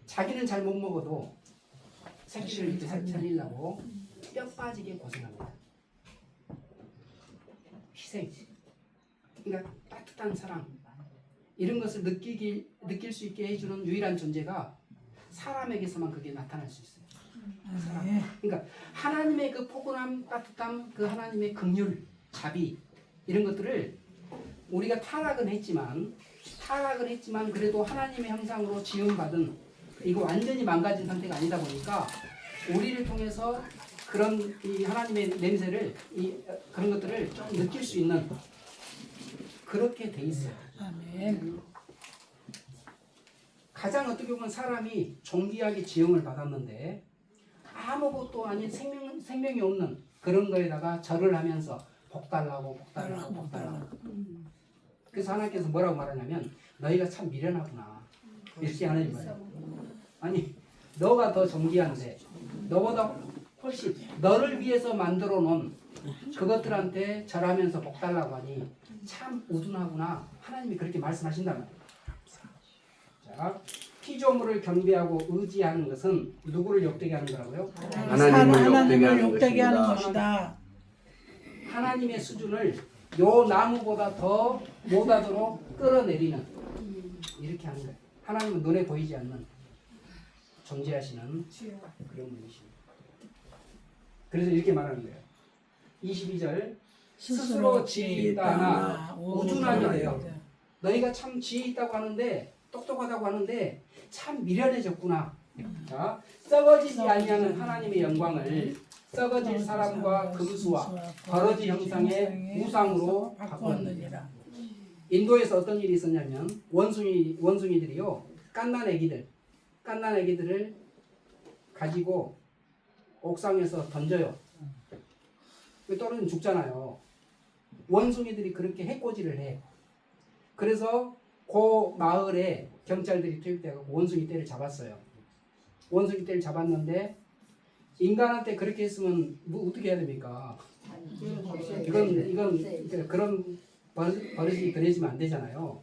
자기는 잘 못 먹어도 새끼를 이렇게 살리려고 뼈 빠지게 고생합니다. 희생. 그러니까 따뜻한 사랑. 이런 것을 느낄 수 있게 해주는 유일한 존재가 사람에게서만 그게 나타날 수 있어요. 사람. 그러니까 하나님의 그 포근함, 따뜻함, 그 하나님의 긍휼, 자비 이런 것들을 우리가 타락은 했지만 그래도 하나님의 형상으로 지음받은 이거 완전히 망가진 상태가 아니다 보니까 우리를 통해서 그런 이 하나님의 냄새를 그런 것들을 좀 느낄 수 있는 그렇게 돼 있어요. 아멘. 가장 어떻게 보면 사람이 존귀하게 지음을 받았는데 아무것도 아닌 생명이 없는 그런 거에다가 절을 하면서 복 달라고. 그래서 하나님께서 뭐라고 말하냐면 너희가 참 미련하구나. 이렇게 하나님 말이에요. 아니 너가 더 존귀한데 너보다 훨씬 너를 위해서 만들어 놓은 그것들한테 절하면서 복 달라고 하니 참 우둔하구나. 하나님이 그렇게 말씀하신단 말이에요. 자, 피조물을 경배하고 의지하는 것은 누구를 욕되게 하는 거라고요? 하나님을 욕되게 하는 것입니다. 것이다. 하나님의 수준을 요 나무보다 더 못하도록 끌어내리는 이렇게 하는 거예요. 하나님은 눈에 보이지 않는 존재하시는 주여. 그런 분이십니다. 그래서 이렇게 말하는 거예요. 22절 스스로 지혜 있다 하나 우둔하게 돼요. 너희가 참 지혜 있다고 하는데 똑똑하다고 하는데 참 미련해졌구나. 자, 썩어지지 아니하는 하나님의 영광을 썩어질 사람과 금수와 버러지 형상의 우상으로 바꾸었느니라. 인도에서 어떤 일이 있었냐면 원숭이들이요 깐난 애기들을 가지고 옥상에서 던져요. 떨어지면 죽잖아요. 원숭이들이 그렇게 해코지를 해. 그래서 그 마을에 경찰들이 투입돼서 원숭이 떼를 잡았어요. 원숭이 떼를 잡았는데 인간한테 그렇게 했으면 뭐 어떻게 해야 됩니까? 이건 그런 버릇이 들여지면 안 되잖아요.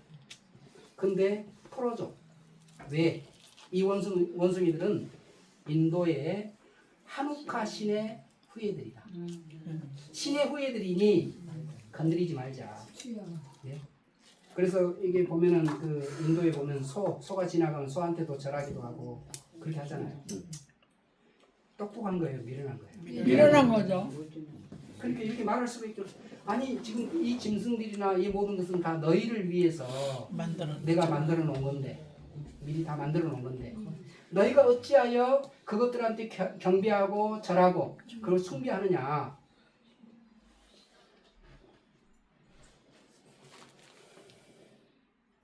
근데 풀어줘. 왜? 이 원숭이들은 인도의 하누카 신의 후예들이다. 신의 후예들이니 건드리지 말자. 주여. 예? 그래서 이게 보면은 그 인도에 보면 소가 지나가면 소한테도 절하기도 하고 그렇게 하잖아요. 똑똑한 거예요, 미련한 거예요. 미련한 거죠. 그렇게 이렇게 말할 수가 있죠. 아니 지금 이 짐승들이나 이 모든 것은 다 너희를 위해서 내가 만들어 놓은 건데 미리 다 만들어 놓은 건데 너희가 어찌하여 그것들한테 경배하고 절하고 그걸 숭배하느냐.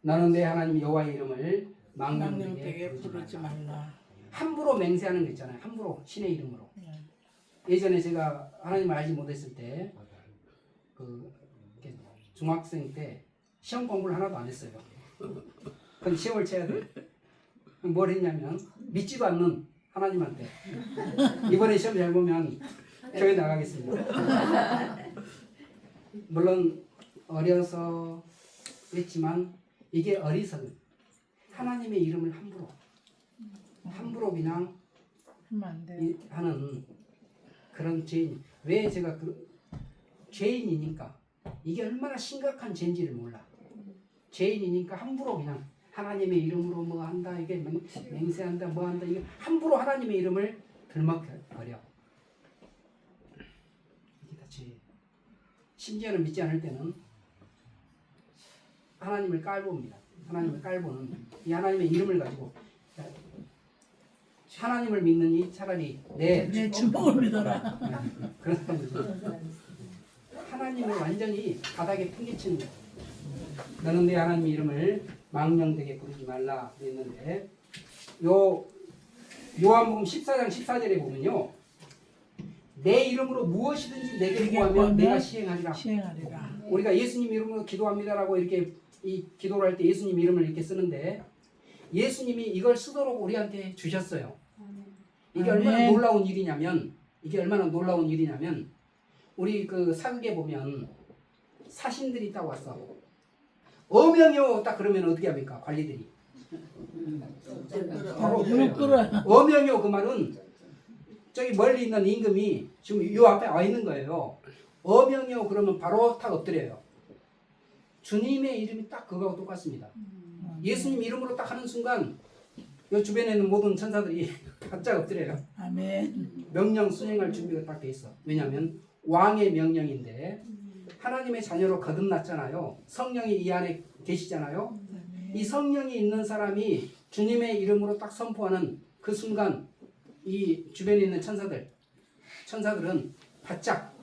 나는 내 하나님 여호와의 이름을 망령되게 부르지 말라. 함부로 맹세하는 거 있잖아요. 함부로 신의 이름으로. 예전에 제가 하나님을 알지 못했을 때 그 중학생 때 시험 공부를 하나도 안 했어요. 그건 시험을 쳐야 돼. 뭘 했냐면 믿지도 않는 하나님한테 이번에 시험 잘 보면 교회 나가겠습니다. 물론 어려서 했지만 이게 어리석은 하나님의 이름을 함부로 그냥 하는 그런 죄인. 왜 제가 죄인이니까 이게 얼마나 심각한 죄인지를 몰라. 죄인이니까 함부로 그냥 하나님의 이름으로 뭐 한다 이게 맹세한다 뭐 한다 이게 함부로 하나님의 이름을 들먹거려. 이게 다 죄. 심지어는 믿지 않을 때는 하나님을 깔보입니다. 하나님을 깔보는 이 하나님의 이름을 가지고 하나님을 믿느니 차라리 내 주먹을 믿어라. 그렇다는 거죠. 하나님을 완전히 바닥에 팽개치는 거예요. 너는 내 하나님 이름을 망령되게 부르지 말라 그랬는데 요한복음 14장 14절에 보면요. 내 이름으로 무엇이든지 내게 구하면 내가 시행하리라. 우리가 예수님 이름으로 기도합니다라고 이렇게 이 기도를 할 때 예수님 이름을 이렇게 쓰는데 예수님이 이걸 쓰도록 우리한테 주셨어요. 이게 얼마나 놀라운 일이냐면 우리 그 사극에 보면 사신들이 있다고 왔어. 어명이요 딱 그러면 어떻게 합니까? 관리들이 바로 어명이요 그 말은 저기 멀리 있는 임금이 지금 요 앞에 와 있는 거예요. 어명이요 그러면 바로 탁 엎드려요. 주님의 이름이 딱 그거하고 똑같습니다. 예수님 이름으로 딱 하는 순간 요 주변에 있는 모든 천사들이 각자 엎드려요. 아멘. 명령 수행할 준비가 딱 돼 있어. 왜냐하면 왕의 명령인데 하나님의 자녀로 거듭났잖아요. 성령이 이 안에 계시잖아요. 이 성령이 있는 사람이 주님의 이름으로 딱 선포하는 그 순간 이 주변에 있는 천사들은 바짝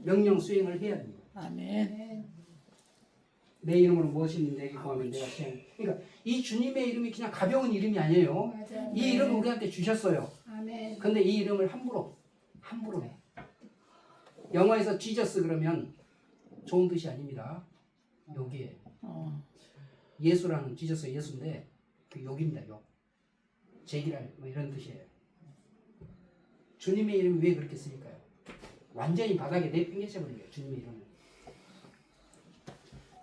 명령 수행을 해야 됩니다. 아멘. 내 이름으로 무엇이든 내게 구하면 내가 시행. 그러니까 이 주님의 이름이 그냥 가벼운 이름이 아니에요. 맞아요. 이 이름을 우리한테 주셨어요. 아멘. 근데 이 이름을 함부로 해. 영어에서 지저스 그러면 좋은 뜻이 아닙니다. 욕이에요. 예수라는 지저스 예수인데 그 욕입니다. 욕. 제기랄 뭐 이런 뜻이에요. 주님의 이름이 왜 그렇게 쓰일까요? 완전히 바닥에 내팽개쳐 버려요. 주님의 이름은.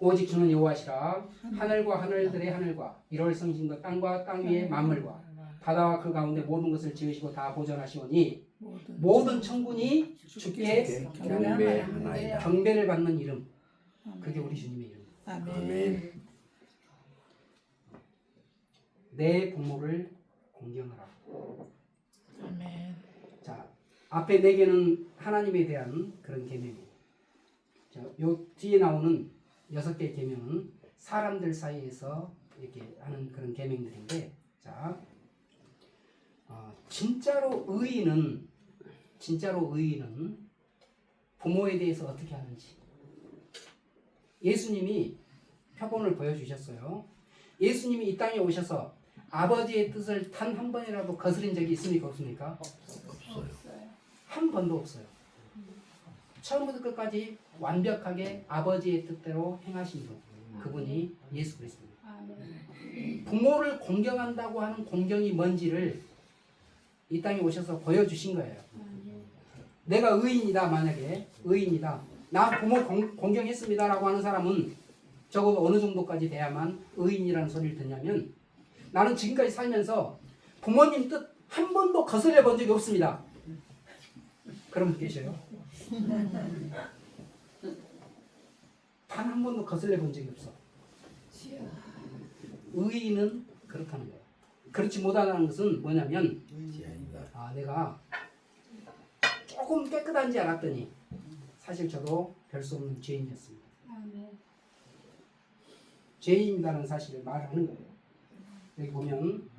오직 주는 여호와시라. 하늘과 하늘들의 하늘과 이럴 성신과 땅과 땅 위의 만물과 바다와 그 가운데 모든 것을 지으시고 다 보존하시오니 모든 천군이 주께 경배하나이다. 경배를 받는 이름. 그게 우리 주님의 이름. 아멘. 내 부모를 공경하라. 아멘. 자, 앞에 네 개는 하나님에 대한 그런 계명이에요. 자, 요 뒤에 나오는 6개의 계명은 사람들 사이에서 이렇게 하는 그런 계명들인데, 자, 진짜로 의인은 부모에 대해서 어떻게 하는지 예수님이 표본을 보여주셨어요. 예수님이 이 땅에 오셔서 아버지의 뜻을 단 한 번이라도 거스린 적이 있습니까? 없습니까? 없어요. 한 번도 없어요. 처음부터 끝까지 완벽하게 아버지의 뜻대로 행하신 분, 그분이 예수 그리스도입니다. 아멘. 부모를 공경한다고 하는 공경이 뭔지를 이 땅에 오셔서 보여주신 거예요. 아멘. 내가 의인이다, 만약에 의인이다, 나 부모 공경했습니다라고 하는 사람은 적어도 어느 정도까지 돼야만 의인이라는 소리를 듣냐면, 나는 지금까지 살면서 부모님 뜻 한 번도 거스려 본 적이 없습니다. 그런 분 계셔요? 단 한 번도 거슬려 본 적이 없어. 주여. 의인은 그렇다는 거예요. 그렇지 못하다는 것은 뭐냐면, 내가 조금 깨끗한지 알았더니 사실 저도 별 수 없는 죄인이었습니다. 아멘. 죄인이라는 사실을 말하는 거예요. 여기 보면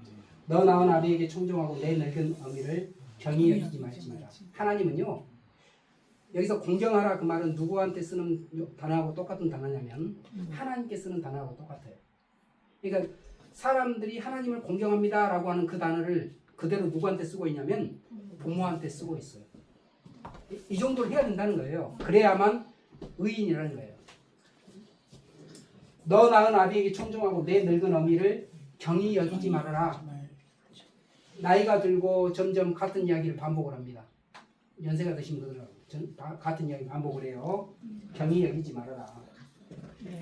너 낳은 아비에게 청종하고 내 늙은 어미를 경히 여기지 말지니라. 하나님은요, 여기서 공경하라 그 말은 누구한테 쓰는 단어하고 똑같은 단어냐면 하나님께 쓰는 단어하고 똑같아요. 그러니까 사람들이 하나님을 공경합니다라고 하는 그 단어를 그대로 누구한테 쓰고 있냐면 부모한테 쓰고 있어요. 이 정도를 해야 된다는 거예요. 그래야만 의인이라는 거예요. 너 낳은 아비에게 청종하고 내 늙은 어미를 경히 여기지 말아라. 나이가 들고 점점 같은 이야기를 반복을 합니다. 연세가 드신 분들은 같은 이야기 반복을 해요. 경히 여기지 말아라.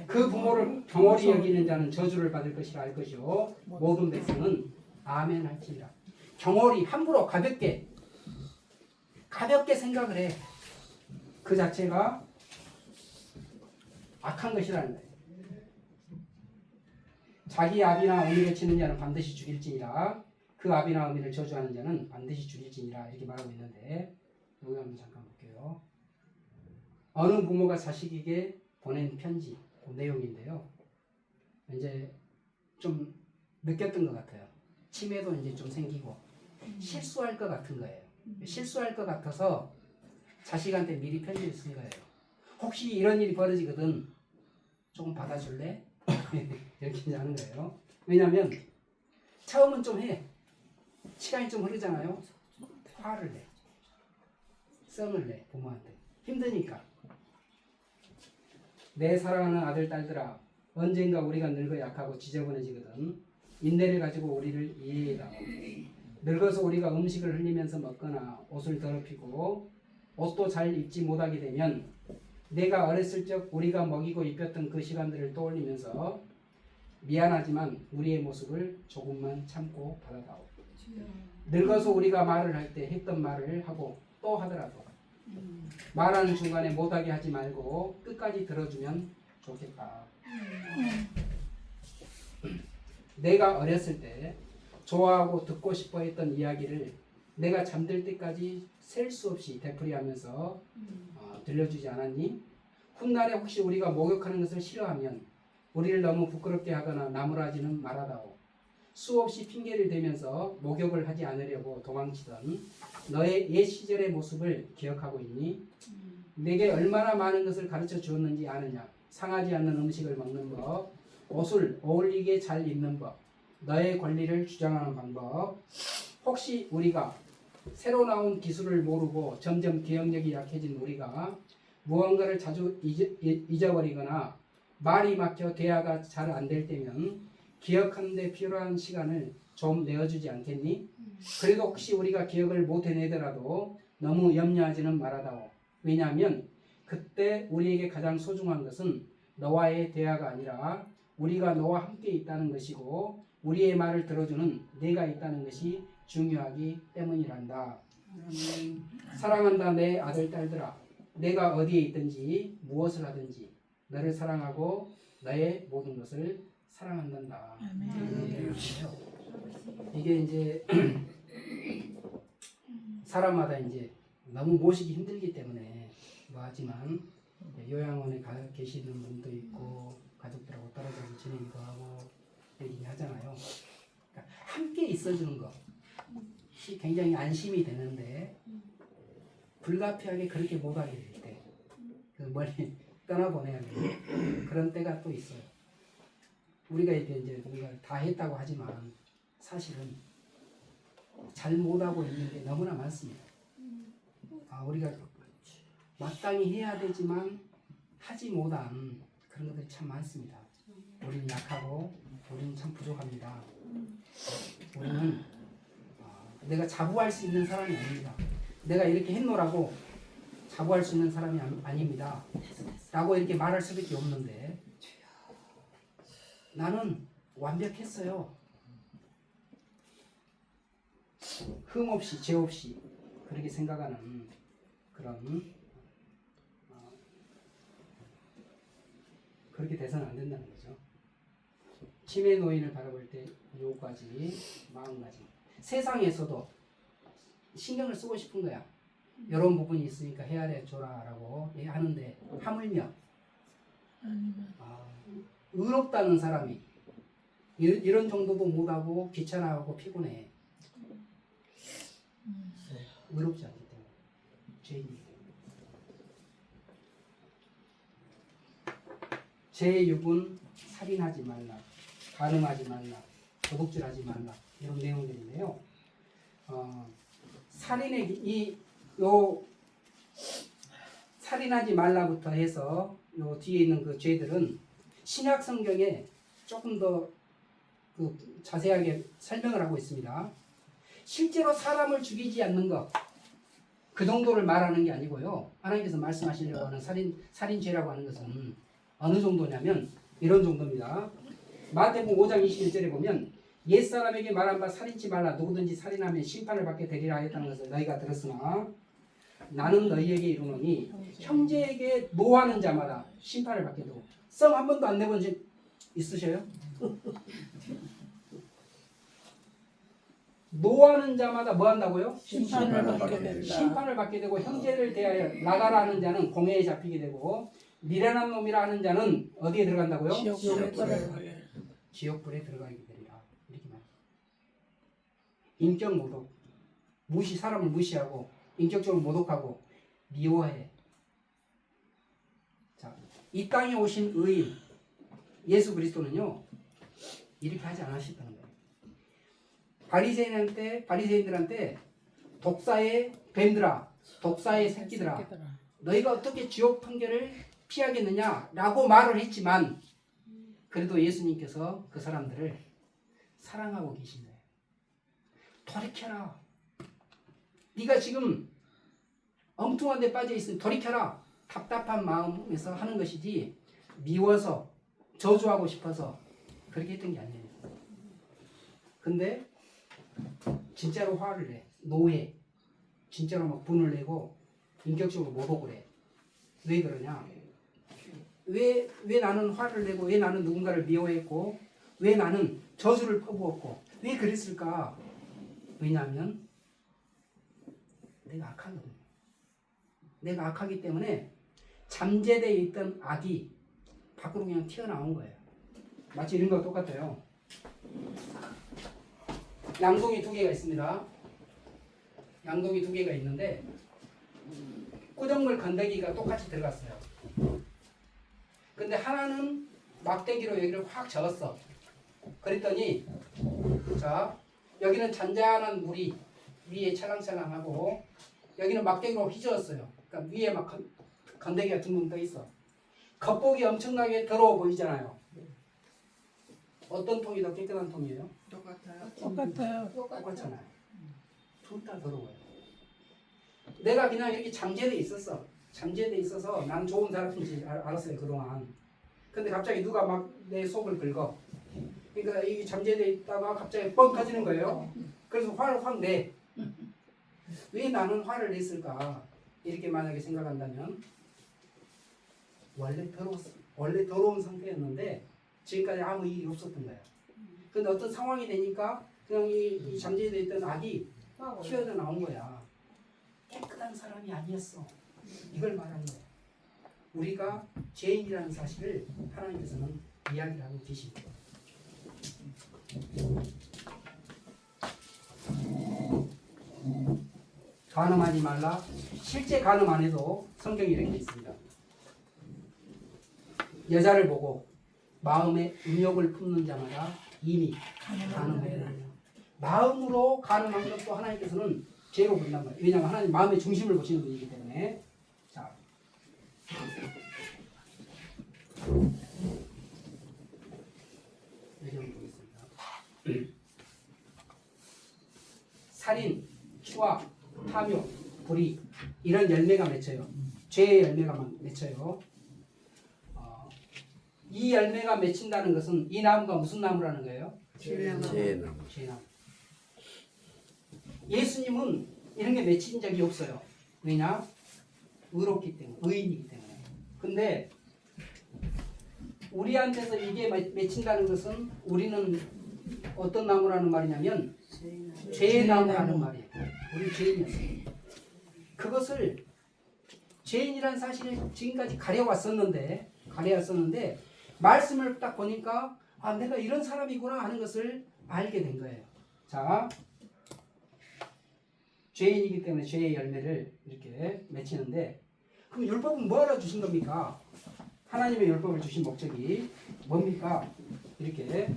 그 부모를 경홀히 여기는 자는 저주를 받을 것이라 할 것이요 모든 백성은 아멘 할지니라. 경홀히 함부로 가볍게 생각을 해. 그 자체가 악한 것이라는 거예요. 자기 아비나 어미를 치는 자는 반드시 죽일지니라. 그 아비나 어미를 저주하는 자는 반드시 죽일지니라. 이렇게 말하고 있는데, 여기 한번 잠깐 볼게요. 어느 부모가 자식에게 보낸 편지, 그 내용인데요. 이제 좀 느꼈던 것 같아요. 치매도 이제 좀 생기고 실수할 것 같은 거예요. 실수할 것 같아서 자식한테 미리 편지를 쓴 거예요. 혹시 이런 일이 벌어지거든 조금 받아줄래? 이렇게 하는 거예요. 왜냐하면 처음은 좀 해. 시간이 좀 흐르잖아요. 화를 내. 썸을 내. 부모한테. 힘드니까. 내 사랑하는 아들, 딸들아, 언젠가 우리가 늙어 약하고 지저분해지거든. 인내를 가지고 우리를 이해해라. 늙어서 우리가 음식을 흘리면서 먹거나 옷을 더럽히고 옷도 잘 입지 못하게 되면 내가 어렸을 적 우리가 먹이고 입혔던 그 시간들을 떠올리면서 미안하지만 우리의 모습을 조금만 참고 받아다오. 주여. 늙어서 우리가 말을 할 때 했던 말을 하고 또 하더라도 말하는 중간에 못하게 하지 말고 끝까지 들어주면 좋겠다. 내가 어렸을 때 좋아하고 듣고 싶어 했던 이야기를 내가 잠들 때까지 셀 수 없이 되풀이하면서 들려주지 않았니? 훗날에 혹시 우리가 목욕하는 것을 싫어하면 우리를 너무 부끄럽게 하거나 나무라지는 말아다오. 수없이 핑계를 대면서 목욕을 하지 않으려고 도망치던 너의 옛 시절의 모습을 기억하고 있니? 내게 얼마나 많은 것을 가르쳐 주었는지 아느냐? 상하지 않는 음식을 먹는 법, 옷을 어울리게 잘 입는 법, 너의 권리를 주장하는 방법. 혹시 우리가 새로 나온 기술을 모르고 점점 기억력이 약해진 우리가 무언가를 자주 잊어버리거나 말이 막혀 대화가 잘 안 될 때면 기억하는 데 필요한 시간을 좀 내어주지 않겠니? 그래도 혹시 우리가 기억을 못 해내더라도 너무 염려하지는 말아다오. 왜냐하면 그때 우리에게 가장 소중한 것은 너와의 대화가 아니라 우리가 너와 함께 있다는 것이고 우리의 말을 들어주는 내가 있다는 것이 중요하기 때문이란다. 사랑한다 내 아들 딸들아, 내가 어디에 있든지 무엇을 하든지 너를 사랑하고 너의 모든 것을 사랑한단다. 이게 이제 사람마다 이제 너무 모시기 힘들기 때문에 뭐 하지만 요양원에 계시는 분도 있고 가족들하고 떨어져서 지내기도 하고 얘기 하잖아요. 그러니까 함께 있어주는 것이 굉장히 안심이 되는데 불가피하게 그렇게 못하게 될 때 그 멀리 떠나보내야 되는 그런 때가 또 있어요. 우리가 이제 우리가 다 했다고 하지만 사실은 잘 못하고 있는 게 너무나 많습니다. 우리가 마땅히 해야 되지만 하지 못한 그런 것들이 참 많습니다. 우리는 약하고 우리는 참 부족합니다. 우리는 내가 자부할 수 있는 사람이 아닙니다. 내가 이렇게 했노라고 자부할 수 있는 사람이 아닙니다. 라고 이렇게 말할 수밖에 없는데 나는 완벽했어요. 흠 없이 죄 없이 그렇게 생각하는 그런 그렇게 돼서는 안 된다는 거죠. 치매 노인을 바라볼 때 7가지, 40가지. 세상에서도 신경을 쓰고 싶은 거야. 이런 부분이 있으니까 헤아려 줘라라고 하는데 하물며 의롭다는 사람이 이런 정도도 못하고 귀찮아하고 피곤해. 의롭지 않기 때문에 죄인이기 때문에. 제6은 살인하지 말라, 간음하지 말라, 도둑질하지 말라 이런 내용들인데요. 살인하지 말라부터 해서 요 뒤에 있는 그 죄들은 신약 성경에 조금 더 그 자세하게 설명을 하고 있습니다. 실제로 사람을 죽이지 않는 것, 그 정도를 말하는 게 아니고요. 하나님께서 말씀하시려고 하는 살인죄라고 하는 것은 어느 정도냐면 이런 정도입니다. 마태복음 5장 21절에 보면 옛사람에게 말한 바 살인치 말라, 누구든지 살인하면 심판을 받게 되리라 하였다는 것을 너희가 들었으나 나는 너희에게 이르노니 형제에게 노하는 자마다 심판을 받게 되고. 썸 한 번도 안 내본 적 있으셔요? 노하는 자마다 뭐 한다고요? 심판을 받게 된다. 심판을 받게 되고 형제를 대하여 나가라 하는 자는 공회에 잡히게 되고 미련한 놈이라 하는 자는 어디에 들어간다고요? 지옥불에 들어가게 되리라. 이렇게 말합니다. 인격 모독, 사람을 무시하고 인격적으로 모독하고 미워해. 자, 이 땅에 오신 의인 예수 그리스도는요 이렇게 하지 않으셨다는 거예요. 바리새인들한테 독사의 뱀들아, 독사의 새끼들아, 너희가 어떻게 지옥 판결을 피하겠느냐라고 말을 했지만 그래도 예수님께서 그 사람들을 사랑하고 계신 거예요. 돌이켜라. 네가 지금 엉뚱한 데 빠져 있으니 돌이켜라. 답답한 마음에서 하는 것이지 미워서 저주하고 싶어서 그렇게 했던 게 아니에요. 근데 진짜로 화를 내. 노해. 진짜로 막 분을 내고 인격적으로 모독을 해. 왜 그러냐? 왜 나는 화를 내고 왜 나는 누군가를 미워했고 왜 나는 저주를 퍼부었고 왜 그랬을까? 왜냐하면 내가 악하거든요. 내가 악하기 때문에 잠재되어 있던 악이 밖으로 그냥 튀어나온 거예요. 마치 이런 거와 똑같아요. 양동이 2개가 있습니다. 양동이 2개가 있는데 꾸정물 건더기가 똑같이 들어갔어요. 근데 하나는 막대기로 여기를 확 저었어. 그랬더니 자 여기는 잔잔한 물이 위에 찰랑찰랑하고 여기는 막대기로 휘저었어요. 그러니까 위에 막 건더기가 둥둥 떠 있어. 겉보기 엄청나게 더러워 보이잖아요. 어떤 통이 더 깨끗한 통이에요? 똑같아요. 똑같아요. 똑같잖아요. 둘 다 더러워요. 내가 그냥 이렇게 잠재돼 있었어. 잠재돼 있어서 난 좋은 사람인지 알았어요 그동안. 근데 갑자기 누가 막 내 속을 긁어. 그러니까 이 잠재돼 있다가 갑자기 뻥 터지는 거예요. 그래서 화를 확 내. 왜 나는 화를 냈을까? 이렇게 만약에 생각한다면 원래 더러운 상태였는데 지금까지 아무 일이 없었던 거예요. 근데 어떤 상황이 되니까 그냥 이 잠재돼 있던 악이 튀어져 나온 거야. 깨끗한 사람이 아니었어. 이걸 말하는 거야. 우리가 죄인이라는 사실을 하나님께서는 이야기를 하고 계십니다. 간음하지 말라. 실제 간음 안 해도 성경에 이렇게 있습니다. 여자를 보고 마음에 음욕을 품는 자마다 이미 간음하였느니라. 마음으로 간음한 것도 하나님께서는 죄로 본단 말이에요. 왜냐하면 하나님 마음의 중심을 보시는 분이기 때문에. 자, 내용 보겠습니다. 살인, 추악, 탐욕, 불의 이런 열매가 맺혀요. 죄의 열매가 맺혀요. 이 열매가 맺힌다는 것은 이 나무가 무슨 나무라는 거예요? 죄나무. 죄나무. 예수님은 이런 게 맺힌 적이 없어요. 왜냐? 의롭기 때문에, 의인이기 때문에. 근데 우리한테서 이게 맺힌다는 것은 우리는 어떤 나무라는 말이냐면 죄의 나무라는 말이에요. 우리 죄인이었어요. 그것을 죄인이라는 사실을 지금까지 가려왔었는데 말씀을 딱 보니까 아 내가 이런 사람이구나 하는 것을 알게 된 거예요. 자, 죄인이기 때문에 죄의 열매를 이렇게 맺히는데 그럼 율법은 뭐하러 주신 겁니까? 하나님의 율법을 주신 목적이 뭡니까? 이렇게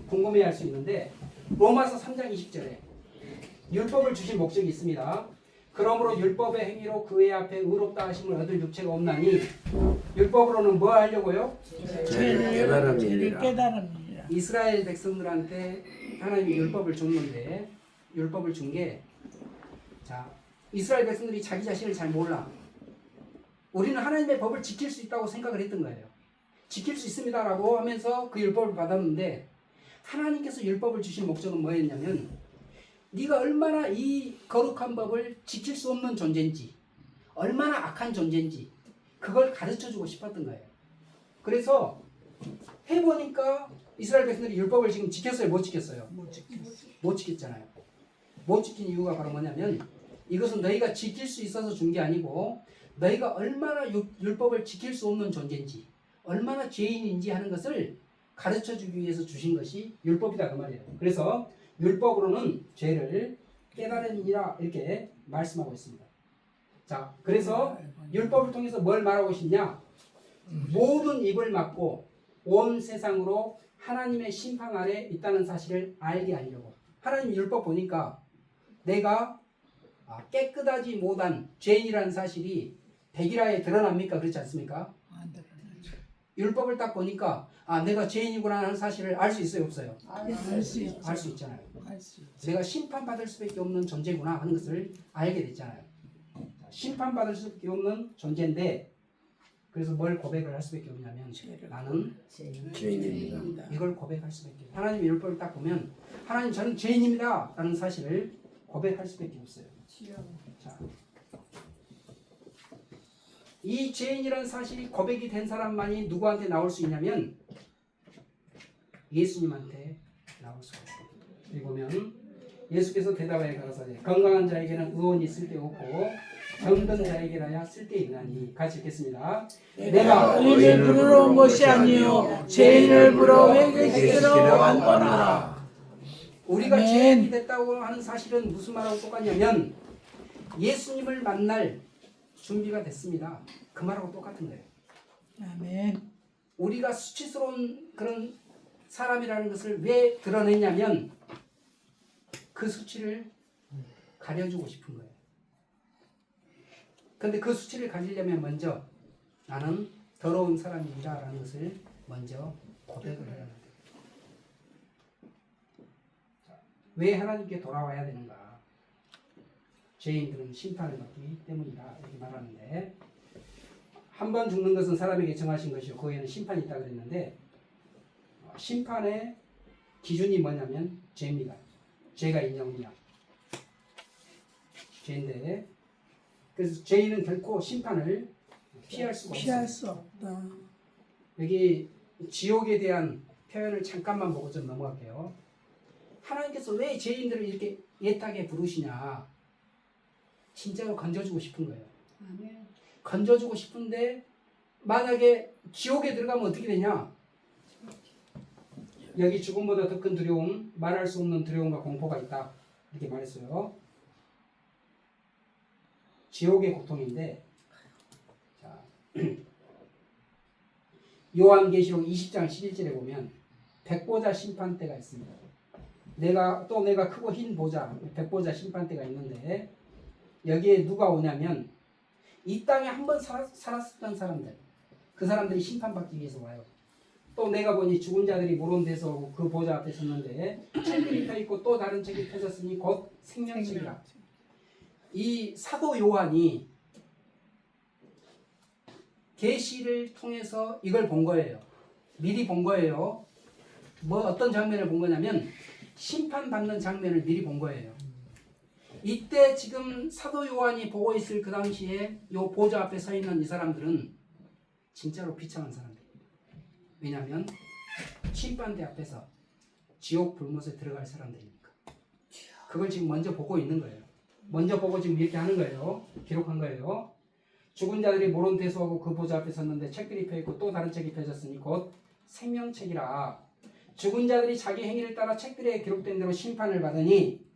궁금해할 수 있는데 로마서 3장 20절에 율법을 주신 목적이 있습니다. 그러므로 율법의 행위로 그의 앞에 의롭다 하심을 얻을 육체가 없나니 율법으로는 뭐 하려고요? 죄를 깨달음이니라. 깨달음이라. 이스라엘 백성들한테 하나님이 율법을 줬는데 율법을 준 게 자, 이스라엘 백성들이 자기 자신을 잘 몰라. 우리는 하나님의 법을 지킬 수 있다고 생각을 했던 거예요. 지킬 수 있습니다라고 하면서 그 율법을 받았는데 하나님께서 율법을 주신 목적은 뭐였냐면 네가 얼마나 이 거룩한 법을 지킬 수 없는 존재인지 얼마나 악한 존재인지 그걸 가르쳐주고 싶었던 거예요. 그래서 해보니까 이스라엘 백성들이 율법을 지금 지켰어요? 못 지켰어요? 못 지켰잖아요. 못 지킨 이유가 바로 뭐냐면 이것은 너희가 지킬 수 있어서 준 게 아니고 너희가 얼마나 율법을 지킬 수 없는 존재인지 얼마나 죄인인지 하는 것을 가르쳐주기 위해서 주신 것이 율법이다 그 말이에요. 그래서 율법으로는 죄를 깨달음이라 이렇게 말씀하고 있습니다. 자, 그래서 율법을 통해서 뭘 말하고 싶냐? 모든 입을 막고 온 세상으로 하나님의 심판 아래 있다는 사실을 알게 하려고. 하나님 율법 보니까 내가 깨끗하지 못한 죄인이라는 사실이 백일하에 드러납니까? 그렇지 않습니까? 율법을 딱 보니까 내가 죄인이구나 하는 사실을 알 수 있어요? 없어요? 알 수 있죠. 알 수 있잖아요. 알 수 있죠. 내가 심판받을 수밖에 없는 존재구나 하는 것을 알게 됐잖아요. 심판받을 수밖에 없는 존재인데 그래서 뭘 고백을 할 수밖에 없냐면 나는 죄인입니다. 이걸 고백할 수밖에 없어요. 하나님의 율법을 딱 보면 하나님 저는 죄인입니다 라는 사실을 고백할 수밖에 없어요. 자, 이 죄인이라는 사실이 고백이 된 사람만이 누구한테 나올 수 있냐면 예수님한테 나올 수가 있어요. 여기 보면 예수께서 대답하여 가라사대 건강한 자에게는 의원이 쓸데없고 병든 자에게라야 쓸데있나니. 같이 읽겠습니다. 내가 의인을 부르러 온 것이 아니요 죄인을 부르러 회개시키러 왔노라. 우리가 아멘. 죄인이 됐다고 하는 사실은 무슨 말하고 똑같냐면 예수님을 만날 준비가 됐습니다. 그 말하고 똑같은 거예요. 아멘. 우리가 수치스러운 그런 사람이라는 것을 왜 드러냈냐면 그 수치를 가려주고 싶은 거예요. 근데 그 수치를 가리려면 먼저 나는 더러운 사람이다 라는 것을 먼저 고백을 해야 합니다. 왜 하나님께 돌아와야 되는가? 죄인들은 심판을 받기 때문이다 이렇게 말하는데, 한 번 죽는 것은 사람에게 정하신 것이요 그 후에는 심판이 있다 그랬는데, 심판의 기준이 뭐냐면 죄입니다. 죄가 있냐 없냐, 죄인데, 그래서 죄인은 결코 심판을 피할 수가 피할 없어요. 수 없다. 여기 지옥에 대한 표현을 잠깐만 보고 좀 넘어갈게요. 하나님께서 왜 죄인들을 이렇게 애타게 부르시냐? 진짜로 건져주고 싶은 거예요. 아멘. 건져주고 싶은데 만약에 지옥에 들어가면 어떻게 되냐? 여기 죽음보다 더 큰 두려움, 말할 수 없는 두려움과 공포가 있다 이렇게 말했어요. 지옥의 고통인데, 자, 요한계시록 20장 11절에 보면 백보자 심판대가 있습니다. 내가 크고 흰 보자, 백보자 심판대가 있는데, 여기에 누가 오냐면 이 땅에 한번 살았었던 사람들, 그 사람들이 심판받기 위해서 와요. 또 내가 보니 죽은 자들이 모론 데서 오고 그 보좌 앞에 섰는데 책들이 펴있고 또 다른 책이 펴졌으니 곧 생명책이라. 이 사도 요한이 계시를 통해서 이걸 본 거예요. 미리 본 거예요. 뭐 어떤 장면을 본 거냐면 심판받는 장면을 미리 본 거예요. 이때 지금 사도 요한이 보고 있을 그 당시에 요 보좌 앞에 서 있는 이 사람들은 진짜로 비참한 사람들입니다. 왜냐하면 심판대 앞에서 지옥 불못에 들어갈 사람들이니까. 그걸 지금 먼저 보고 있는 거예요. 먼저 보고 지금 이렇게 하는 거예요. 기록한 거예요. 죽은 자들이 모론 대수하고 그 보좌 앞에 섰는데 책들이 펴있고 또 다른 책이 펴졌으니 곧 생명책이라. 죽은 자들이 자기 행위를 따라 책들에 기록된 대로 심판을 받으니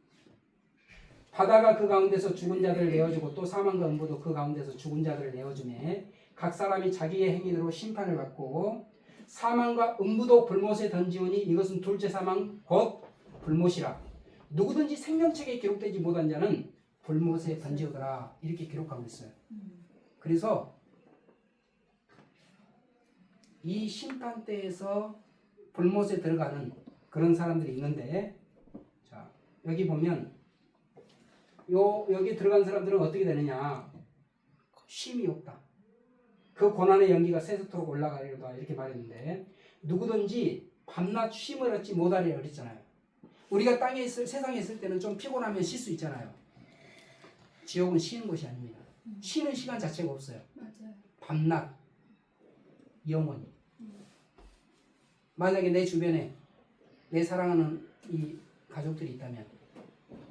바다가 그 가운데서 죽은 자들을 내어주고 또 사망과 음부도 그 가운데서 죽은 자들을 내어주매 각 사람이 자기의 행위대로 심판을 받고 사망과 음부도 불못에 던지오니 이것은 둘째 사망 곧 불못이라. 누구든지 생명책에 기록되지 못한 자는 불못에 던지오더라 이렇게 기록하고 있어요. 그래서 이 심판대에서 불못에 들어가는 그런 사람들이 있는데, 자 여기 보면 여기 들어간 사람들은 어떻게 되느냐? 쉼이 없다. 그 고난의 연기가 세세토록 올라가리로다 이렇게 말했는데, 누구든지 밤낮 쉼을 얻지 못하리라 그랬잖아요. 우리가 세상에 있을 때는 좀 피곤하면 쉴 수 있잖아요. 지옥은 쉬는 곳이 아닙니다. 쉬는 시간 자체가 없어요. 맞아요. 밤낮 영원히. 만약에 내 주변에 내 사랑하는 이 가족들이 있다면,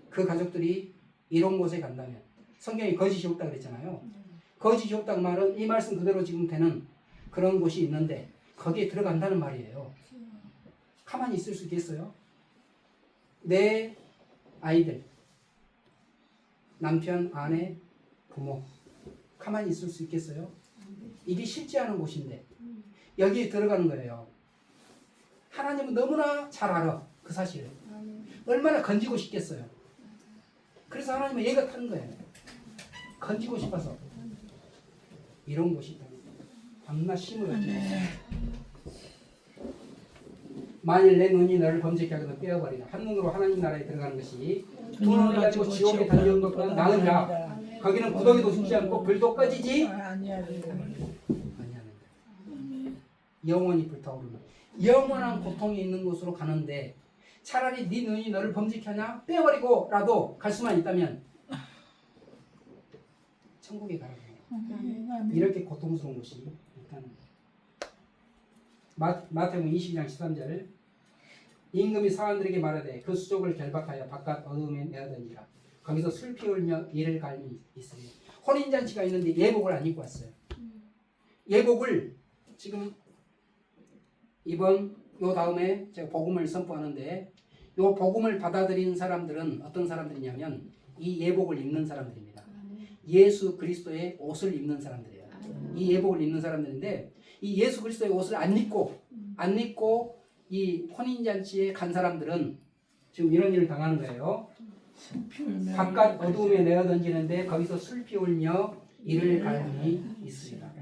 그 가족들이 이런 곳에 간다면, 성경이 거짓이 없다 그랬잖아요. 거짓이 없다는 말은 이 말씀 그대로 지금 되는 그런 곳이 있는데 거기에 들어간다는 말이에요. 가만히 있을 수 있겠어요? 내 아이들, 남편, 아내, 부모 가만히 있을 수 있겠어요? 이게 쉽지 않은 곳인데 여기에 들어가는 거예요. 하나님은 너무나 잘 알아 그 사실을. 얼마나 건지고 싶겠어요. 그래서 하나님은 얘가 타는 거예요. 건지고 싶어서. 이런 곳이 있다. 밤낮 쉼을 얻지. 만일 내 눈이 너를 범죄케 하거든 빼어버리라. 한 눈으로 하나님 나라에 들어가는 것이 두 눈을 가지고 지옥에 던지는 것보다 나으니라. 거기는 구덩이도 죽지 않고 불도 꺼지지 아니하는다. 영원히 불타오르는 영원한 고통이 있는 곳으로 가는데, 차라리 네 눈이 너를 범죄케 하냐 빼어버리고라도 갈 수만 있다면 천국에 가라. 이렇게 고통스러운 것이 일단 마태복음 22장 13절, 임금이 사람들에게 말하되 그 수족을 결박하여 바깥 어둠에 내어던지라. 거기서 슬피 울며 이를 갈미 있으니. 혼인잔치가 있는데 예복을 안 입고 왔어요. 예복을 지금 이번 요 다음에 제가 복음을 선포하는데, 요 복음을 받아들인 사람들은 어떤 사람들이냐면 이 예복을 입는 사람들입니다. 예수 그리스도의 옷을 입는 사람들이에요. 이 예복을 입는 사람들인데, 이 예수 그리스도의 옷을 안 입고 이 혼인잔치에 간 사람들은 지금 이런 일을 당하는 거예요. 바깥 어두움에 내어던지는데 거기서 슬피 울며 이를 갈미 있으리라.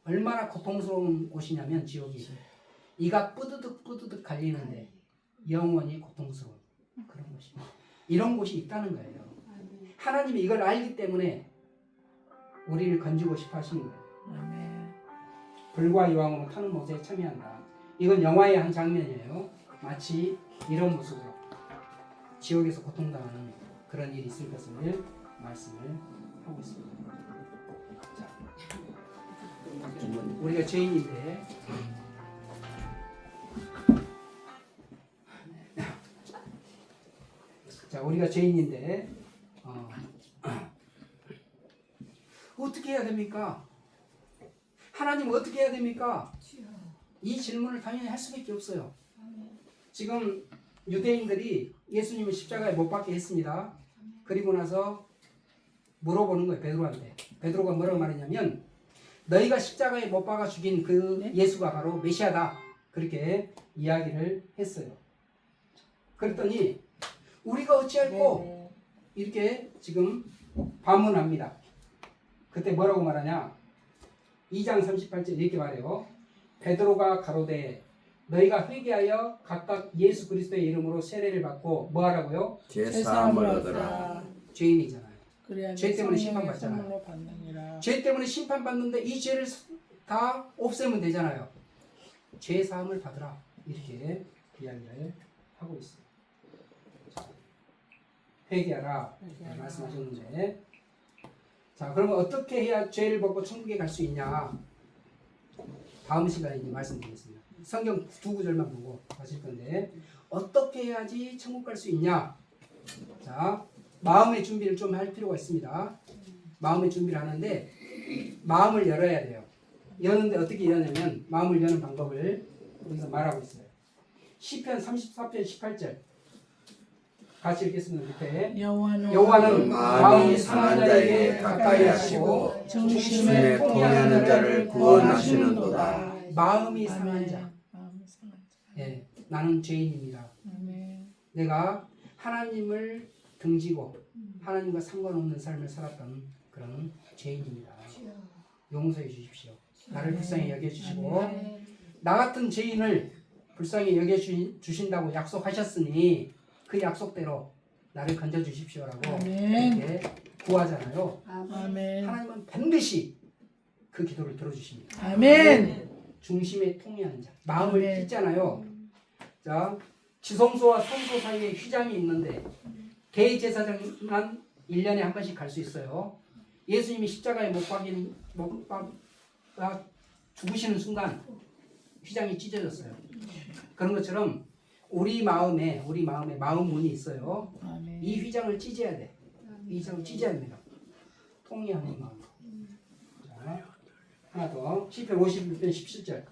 얼마나 고통스러운 곳이냐면 지옥이 이가 뿌드득 갈리는데 영원히 고통스러운. 그런 곳이 이런 곳이 있다는 거예요. 하나님이 이걸 알기 때문에 우리를 건지고 싶어 하시는 거예요. 아멘. 불과 이왕으로 타는 못에 참여한다. 이건 영화의 한 장면이에요. 마치 이런 모습으로 지옥에서 고통당하는 그런 일이 있을 것을 말씀을 하고 있습니다. 자, 우리가 죄인인데 우리가 죄인인데 어떻게 해야 됩니까? 하나님 어떻게 해야 됩니까? 이 질문을 당연히 할 수밖에 없어요. 지금 유대인들이 예수님을 십자가에 못 박게 했습니다. 그리고 나서 물어보는 거예요. 베드로한테. 베드로가 뭐라고 말했냐면 너희가 십자가에 못 박아 죽인 그 예수가 바로 메시아다. 그렇게 이야기를 했어요. 그랬더니 우리가 어찌할꼬 이렇게 지금 반문합니다. 그때 뭐라고 말하냐? 2장 38절 이렇게 말해요. 베드로가 가로되 너희가 회개하여 각각 예수 그리스도의 이름으로 세례를 받고 뭐 하라고요? 제사함을 얻으라. 죄인이잖아요. 그래야 죄 때문에 성령의 심판받잖아요. 선물로 받느니라. 죄 때문에 심판받는데 이 죄를 다 없애면 되잖아요. 죄 사함을 받으라. 이렇게 이야기를 하고 있어요. 회개하라. 말씀하셨는데 자, 그러면 어떻게 해야 죄를 벗고 천국에 갈 수 있냐? 다음 시간에 이제 말씀드리겠습니다. 성경 두 구절만 보고 가실 건데 어떻게 해야지 천국 갈 수 있냐? 자, 마음의 준비를 좀 할 필요가 있습니다. 마음의 준비를 하는데 마음을 열어야 돼요. 여는데 어떻게 여냐면 마음을 여는 방법을 여기서 말하고 있어요. 시편 34편 18절 같이 읽겠습니다. 밑에 여호와는 마음이 상한 자에게 가까이 하시고 중심에 통하는 자를 구원하시는도다. 마음이 상한 자. 마음이 상한 자. 예, 나는 죄인입니다. 아멘. 내가 하나님을 등지고 하나님과 상관없는 삶을 살았던 그런 죄인입니다. 용서해 주십시오. 나를 불쌍히 여겨주시고 나 같은 죄인을 불쌍히 여겨주신다고 약속하셨으니 그 약속대로 나를 건져주십시오라고 아멘. 이렇게 구하잖아요. 아멘. 하나님은 반드시 그 기도를 들어주십니다. 아멘. 중심에 통해하는 자. 마음을 아멘. 찢잖아요. 자, 지성소와 성소 사이에 휘장이 있는데 대제사장만 1년에 한 번씩 갈 수 있어요. 예수님이 십자가에 못 박아 죽으시는 순간 휘장이 찢어졌어요. 그런 것처럼 우리 마음에 마음 문이 있어요. 아멘. 이 휘장을 찢어야 돼. 이 휘장을 찢어야 됩니다. 통해하는 마음. 자, 하나 더. 시편 51편 17절.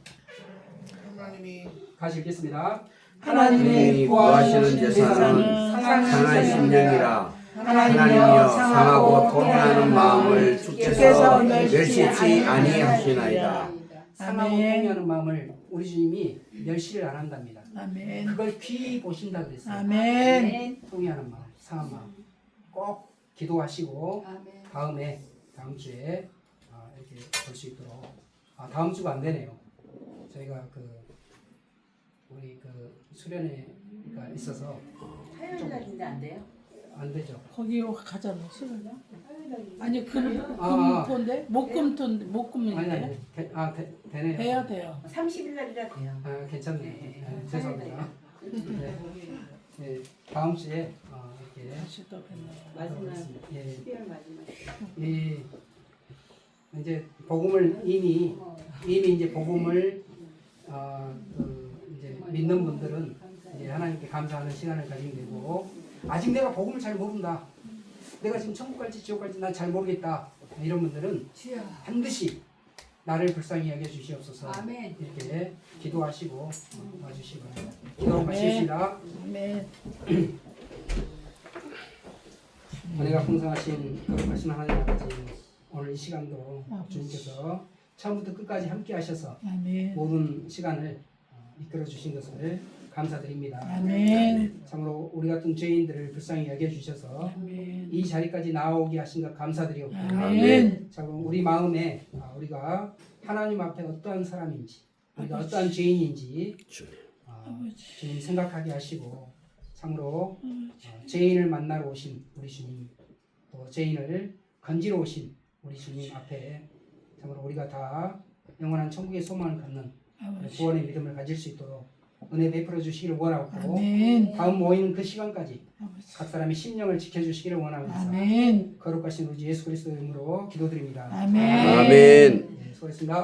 하나님이 다시 읽겠습니다. 하나님이 구하시는 제사는 상한 심령이라. 하나님이여 상하고 통하는 마음을 주께서 멸시치 아니하시나이다. 상하고 아멘. 통해하는 마음을 우리 주님이 멸시를 안 한답니다. 아멘. 그걸 귀히 보신다 그랬어요. 아멘. 통해하는 마음, 상한 마음. 꼭 기도하시고 다음 주에 이렇게 볼 수 있도록. 다음 주가 안 되네요. 저희가 우리 수련회가 있어서 화요일 날인데 안 돼요? 안 되죠. 거기로 가잖아. 시간. 아니 아. 금토인데 목금토인데 아니 목금인데 되네요. 해야 돼요. 30일 날이라 돼요. 괜찮네요. 네, 죄송합니다. 네, 다음 주에 이렇게 다시 또 뵙네요. 마지막 예, 12월 마지막. 이제 복음을 이미 이제 복음을 이제 믿는 분들은 이제 하나님께 감사하는 시간을 가지면 되고 아직 내가 복음을 잘 모른다. 내가 지금 천국 갈지 지옥 갈지 난 잘 모르겠다. 이런 분들은 반드시 나를 불쌍히 여겨 주시옵소서. 아멘. 이렇게 기도하시고 와주시기 바랍니다. 기도로 마치겠습니다. 아멘. 은혜가 풍성하신 거룩하신 하나님 아버지, 오늘 이 시간도 주님께서 처음부터 끝까지 함께 하셔서 아멘. 모든 시간을 이끌어 주신 것을 감사드립니다. 아멘. 참으로 우리 같은 죄인들을 불쌍히 여겨주셔서 아멘. 이 자리까지 나오게 하신 것 감사드리옵고 아멘. 참으로 우리 마음에 우리가 하나님 앞에 어떠한 사람인지 우리가 어떠한 죄인인지 주님 생각하게 하시고 참으로 죄인을 만나러 오신 우리 주님, 또 죄인을 건지러 오신 우리 주님 앞에 참으로 우리가 다 영원한 천국의 소망을 갖는 구원의 믿음을 가질 수 있도록 은혜 베풀어 주시기를 원하고 아멘. 다음 모이는 그 시간까지 아버지. 각 사람의 심령을 지켜주시기를 원하면서 아멘. 거룩하신 우리 예수 그리스도의 이름으로 기도드립니다. 아멘. 아멘. 네, 수고했습니다.